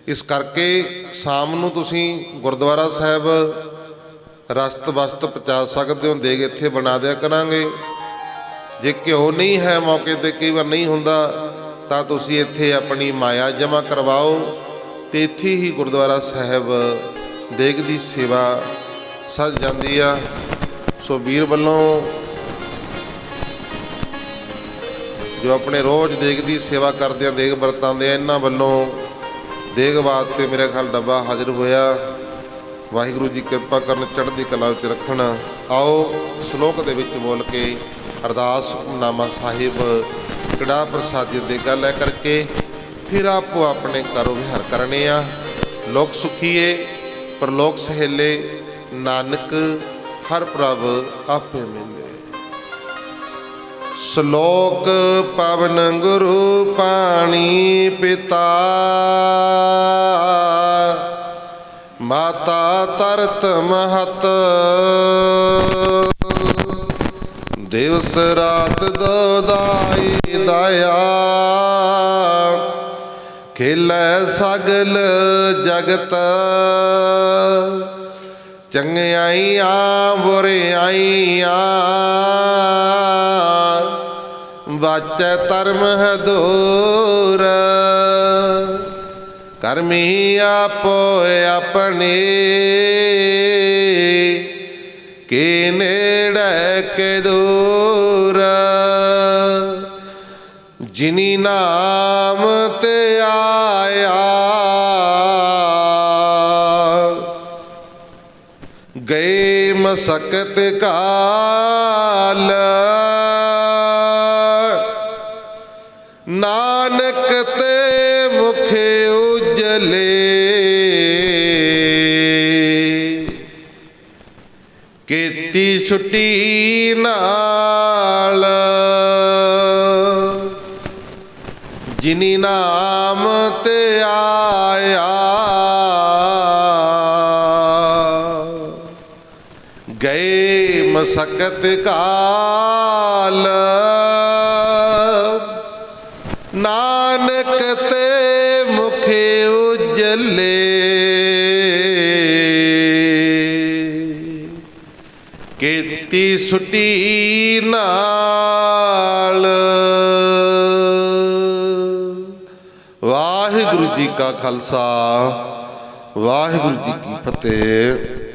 ਇਸ ਕਰਕੇ ਸ਼ਾਮ ਨੂੰ ਤੁਸੀਂ ਗੁਰਦੁਆਰਾ ਸਾਹਿਬ ਰਸਤ ਵਸਤ ਪਹੁੰਚਾ ਸਕਦੇ ਹੋ, ਦੇਗ ਇੱਥੇ ਬਣਾ ਦਿਆ ਕਰਾਂਗੇ। ਜੇ ਘਿਓ ਨਹੀਂ ਹੈ ਮੌਕੇ 'ਤੇ, ਕਈ ਵਾਰ ਨਹੀਂ ਹੁੰਦਾ, ਤਾਂ ਤੁਸੀਂ ਇੱਥੇ ਆਪਣੀ ਮਾਇਆ ਜਮ੍ਹਾਂ ਕਰਵਾਓ, ਤੇ ਇੱਥੇ ਹੀ ਗੁਰਦੁਆਰਾ ਸਾਹਿਬ ਦੇਗ ਦੀ ਸੇਵਾ ਸੱਜ ਜਾਂਦੀ ਆ। ਸੋ ਵੀਰ ਵੱਲੋਂ ਜੋ ਆਪਣੇ ਰੋਜ਼ ਦੇਗ ਦੀ ਸੇਵਾ ਕਰਦੇ ਆ, ਦੇਗ ਵਰਤਾਉਂਦੇ ਆ, ਇਹਨਾਂ ਵੱਲੋਂ ਦੇਗ ਵਾਸਤੇ ਮੇਰੇ ਖਿਆਲ ਡੱਬਾ ਹਾਜ਼ਰ ਹੋਇਆ। ਵਾਹਿਗੁਰੂ ਜੀ ਕਿਰਪਾ ਕਰਨ, ਚੜ੍ਹਦੀ ਕਲਾ ਵਿੱਚ ਰੱਖਣ। ਆਓ ਸ਼ਲੋਕ ਦੇ ਵਿੱਚ ਬੋਲ ਕੇ ਅਰਦਾਸ ਨਾਮਾ ਸਾਹਿਬ ਕੜਾ ਪ੍ਰਸਾਦੀ ਦੇਗਾ ਲੈ ਕਰਕੇ ਫਿਰ ਆਪੋ ਆਪਣੇ ਘਰੋਂ ਵਿਹਾਰ ਕਰਨੇ ਆ। ਲੋਕ ਸੁਖੀਏ ਪਰਲੋਕ ਸਹੇਲੇ, ਨਾਨਕ ਹਰ ਪ੍ਰਭ ਆਪੇ ਮਿਲੇ। ਸ਼ਲੋਕ ਪਵਨ ਗੁਰੂ ਪਾਣੀ ਪਿਤਾ, ਮਾਤਾ ਤਰਤ ਮਹਤ, ਦਿਵਸ ਰਾਤ ਦੋਦਾਈ ਦਇਆ, ਖੇਲੇ ਸਗਲ ਜਗਤ, ਚੰਗਿਆਈਆਂ ਬੁਰਿਆਈਆਂ, ਵਾਚੈ ਧਰਮ ਹਦੂਰ, ਕਰਮੀ ਆਪੋ ਆਪਣੇ, ਕੇ ਨੇੜੇ ਕੇ ਦੂਰ, ਜਿਨੀ ਨਾਮ ਤੇ ਆਇਆ, ਗਏ ਮਸਕਤ ਕਾਲ, ਨਾਨਕ ਤੇ ਮੁਖ ਉਜਲੇ, ਕੀਤੀ ਛੁੱਟੀ ਨਾਲ, ਜਿਨੀ ਨਾਮ ਤੇ ਆਇਆ, ਗਏ ਮਸਕਤ ਕਾਲ, ਨਾਨਕ ਤੇ ਮੁਖ ਉਜਲੇ। ਕੀਤੀ ਸੁੱਟੀ ਨਾਲ। ਵਾਹਿਗੁਰੂ ਜੀ ਕਾ ਖਾਲਸਾ, ਵਾਹਿਗੁਰੂ ਜੀ ਕੀ ਫਤਿਹ।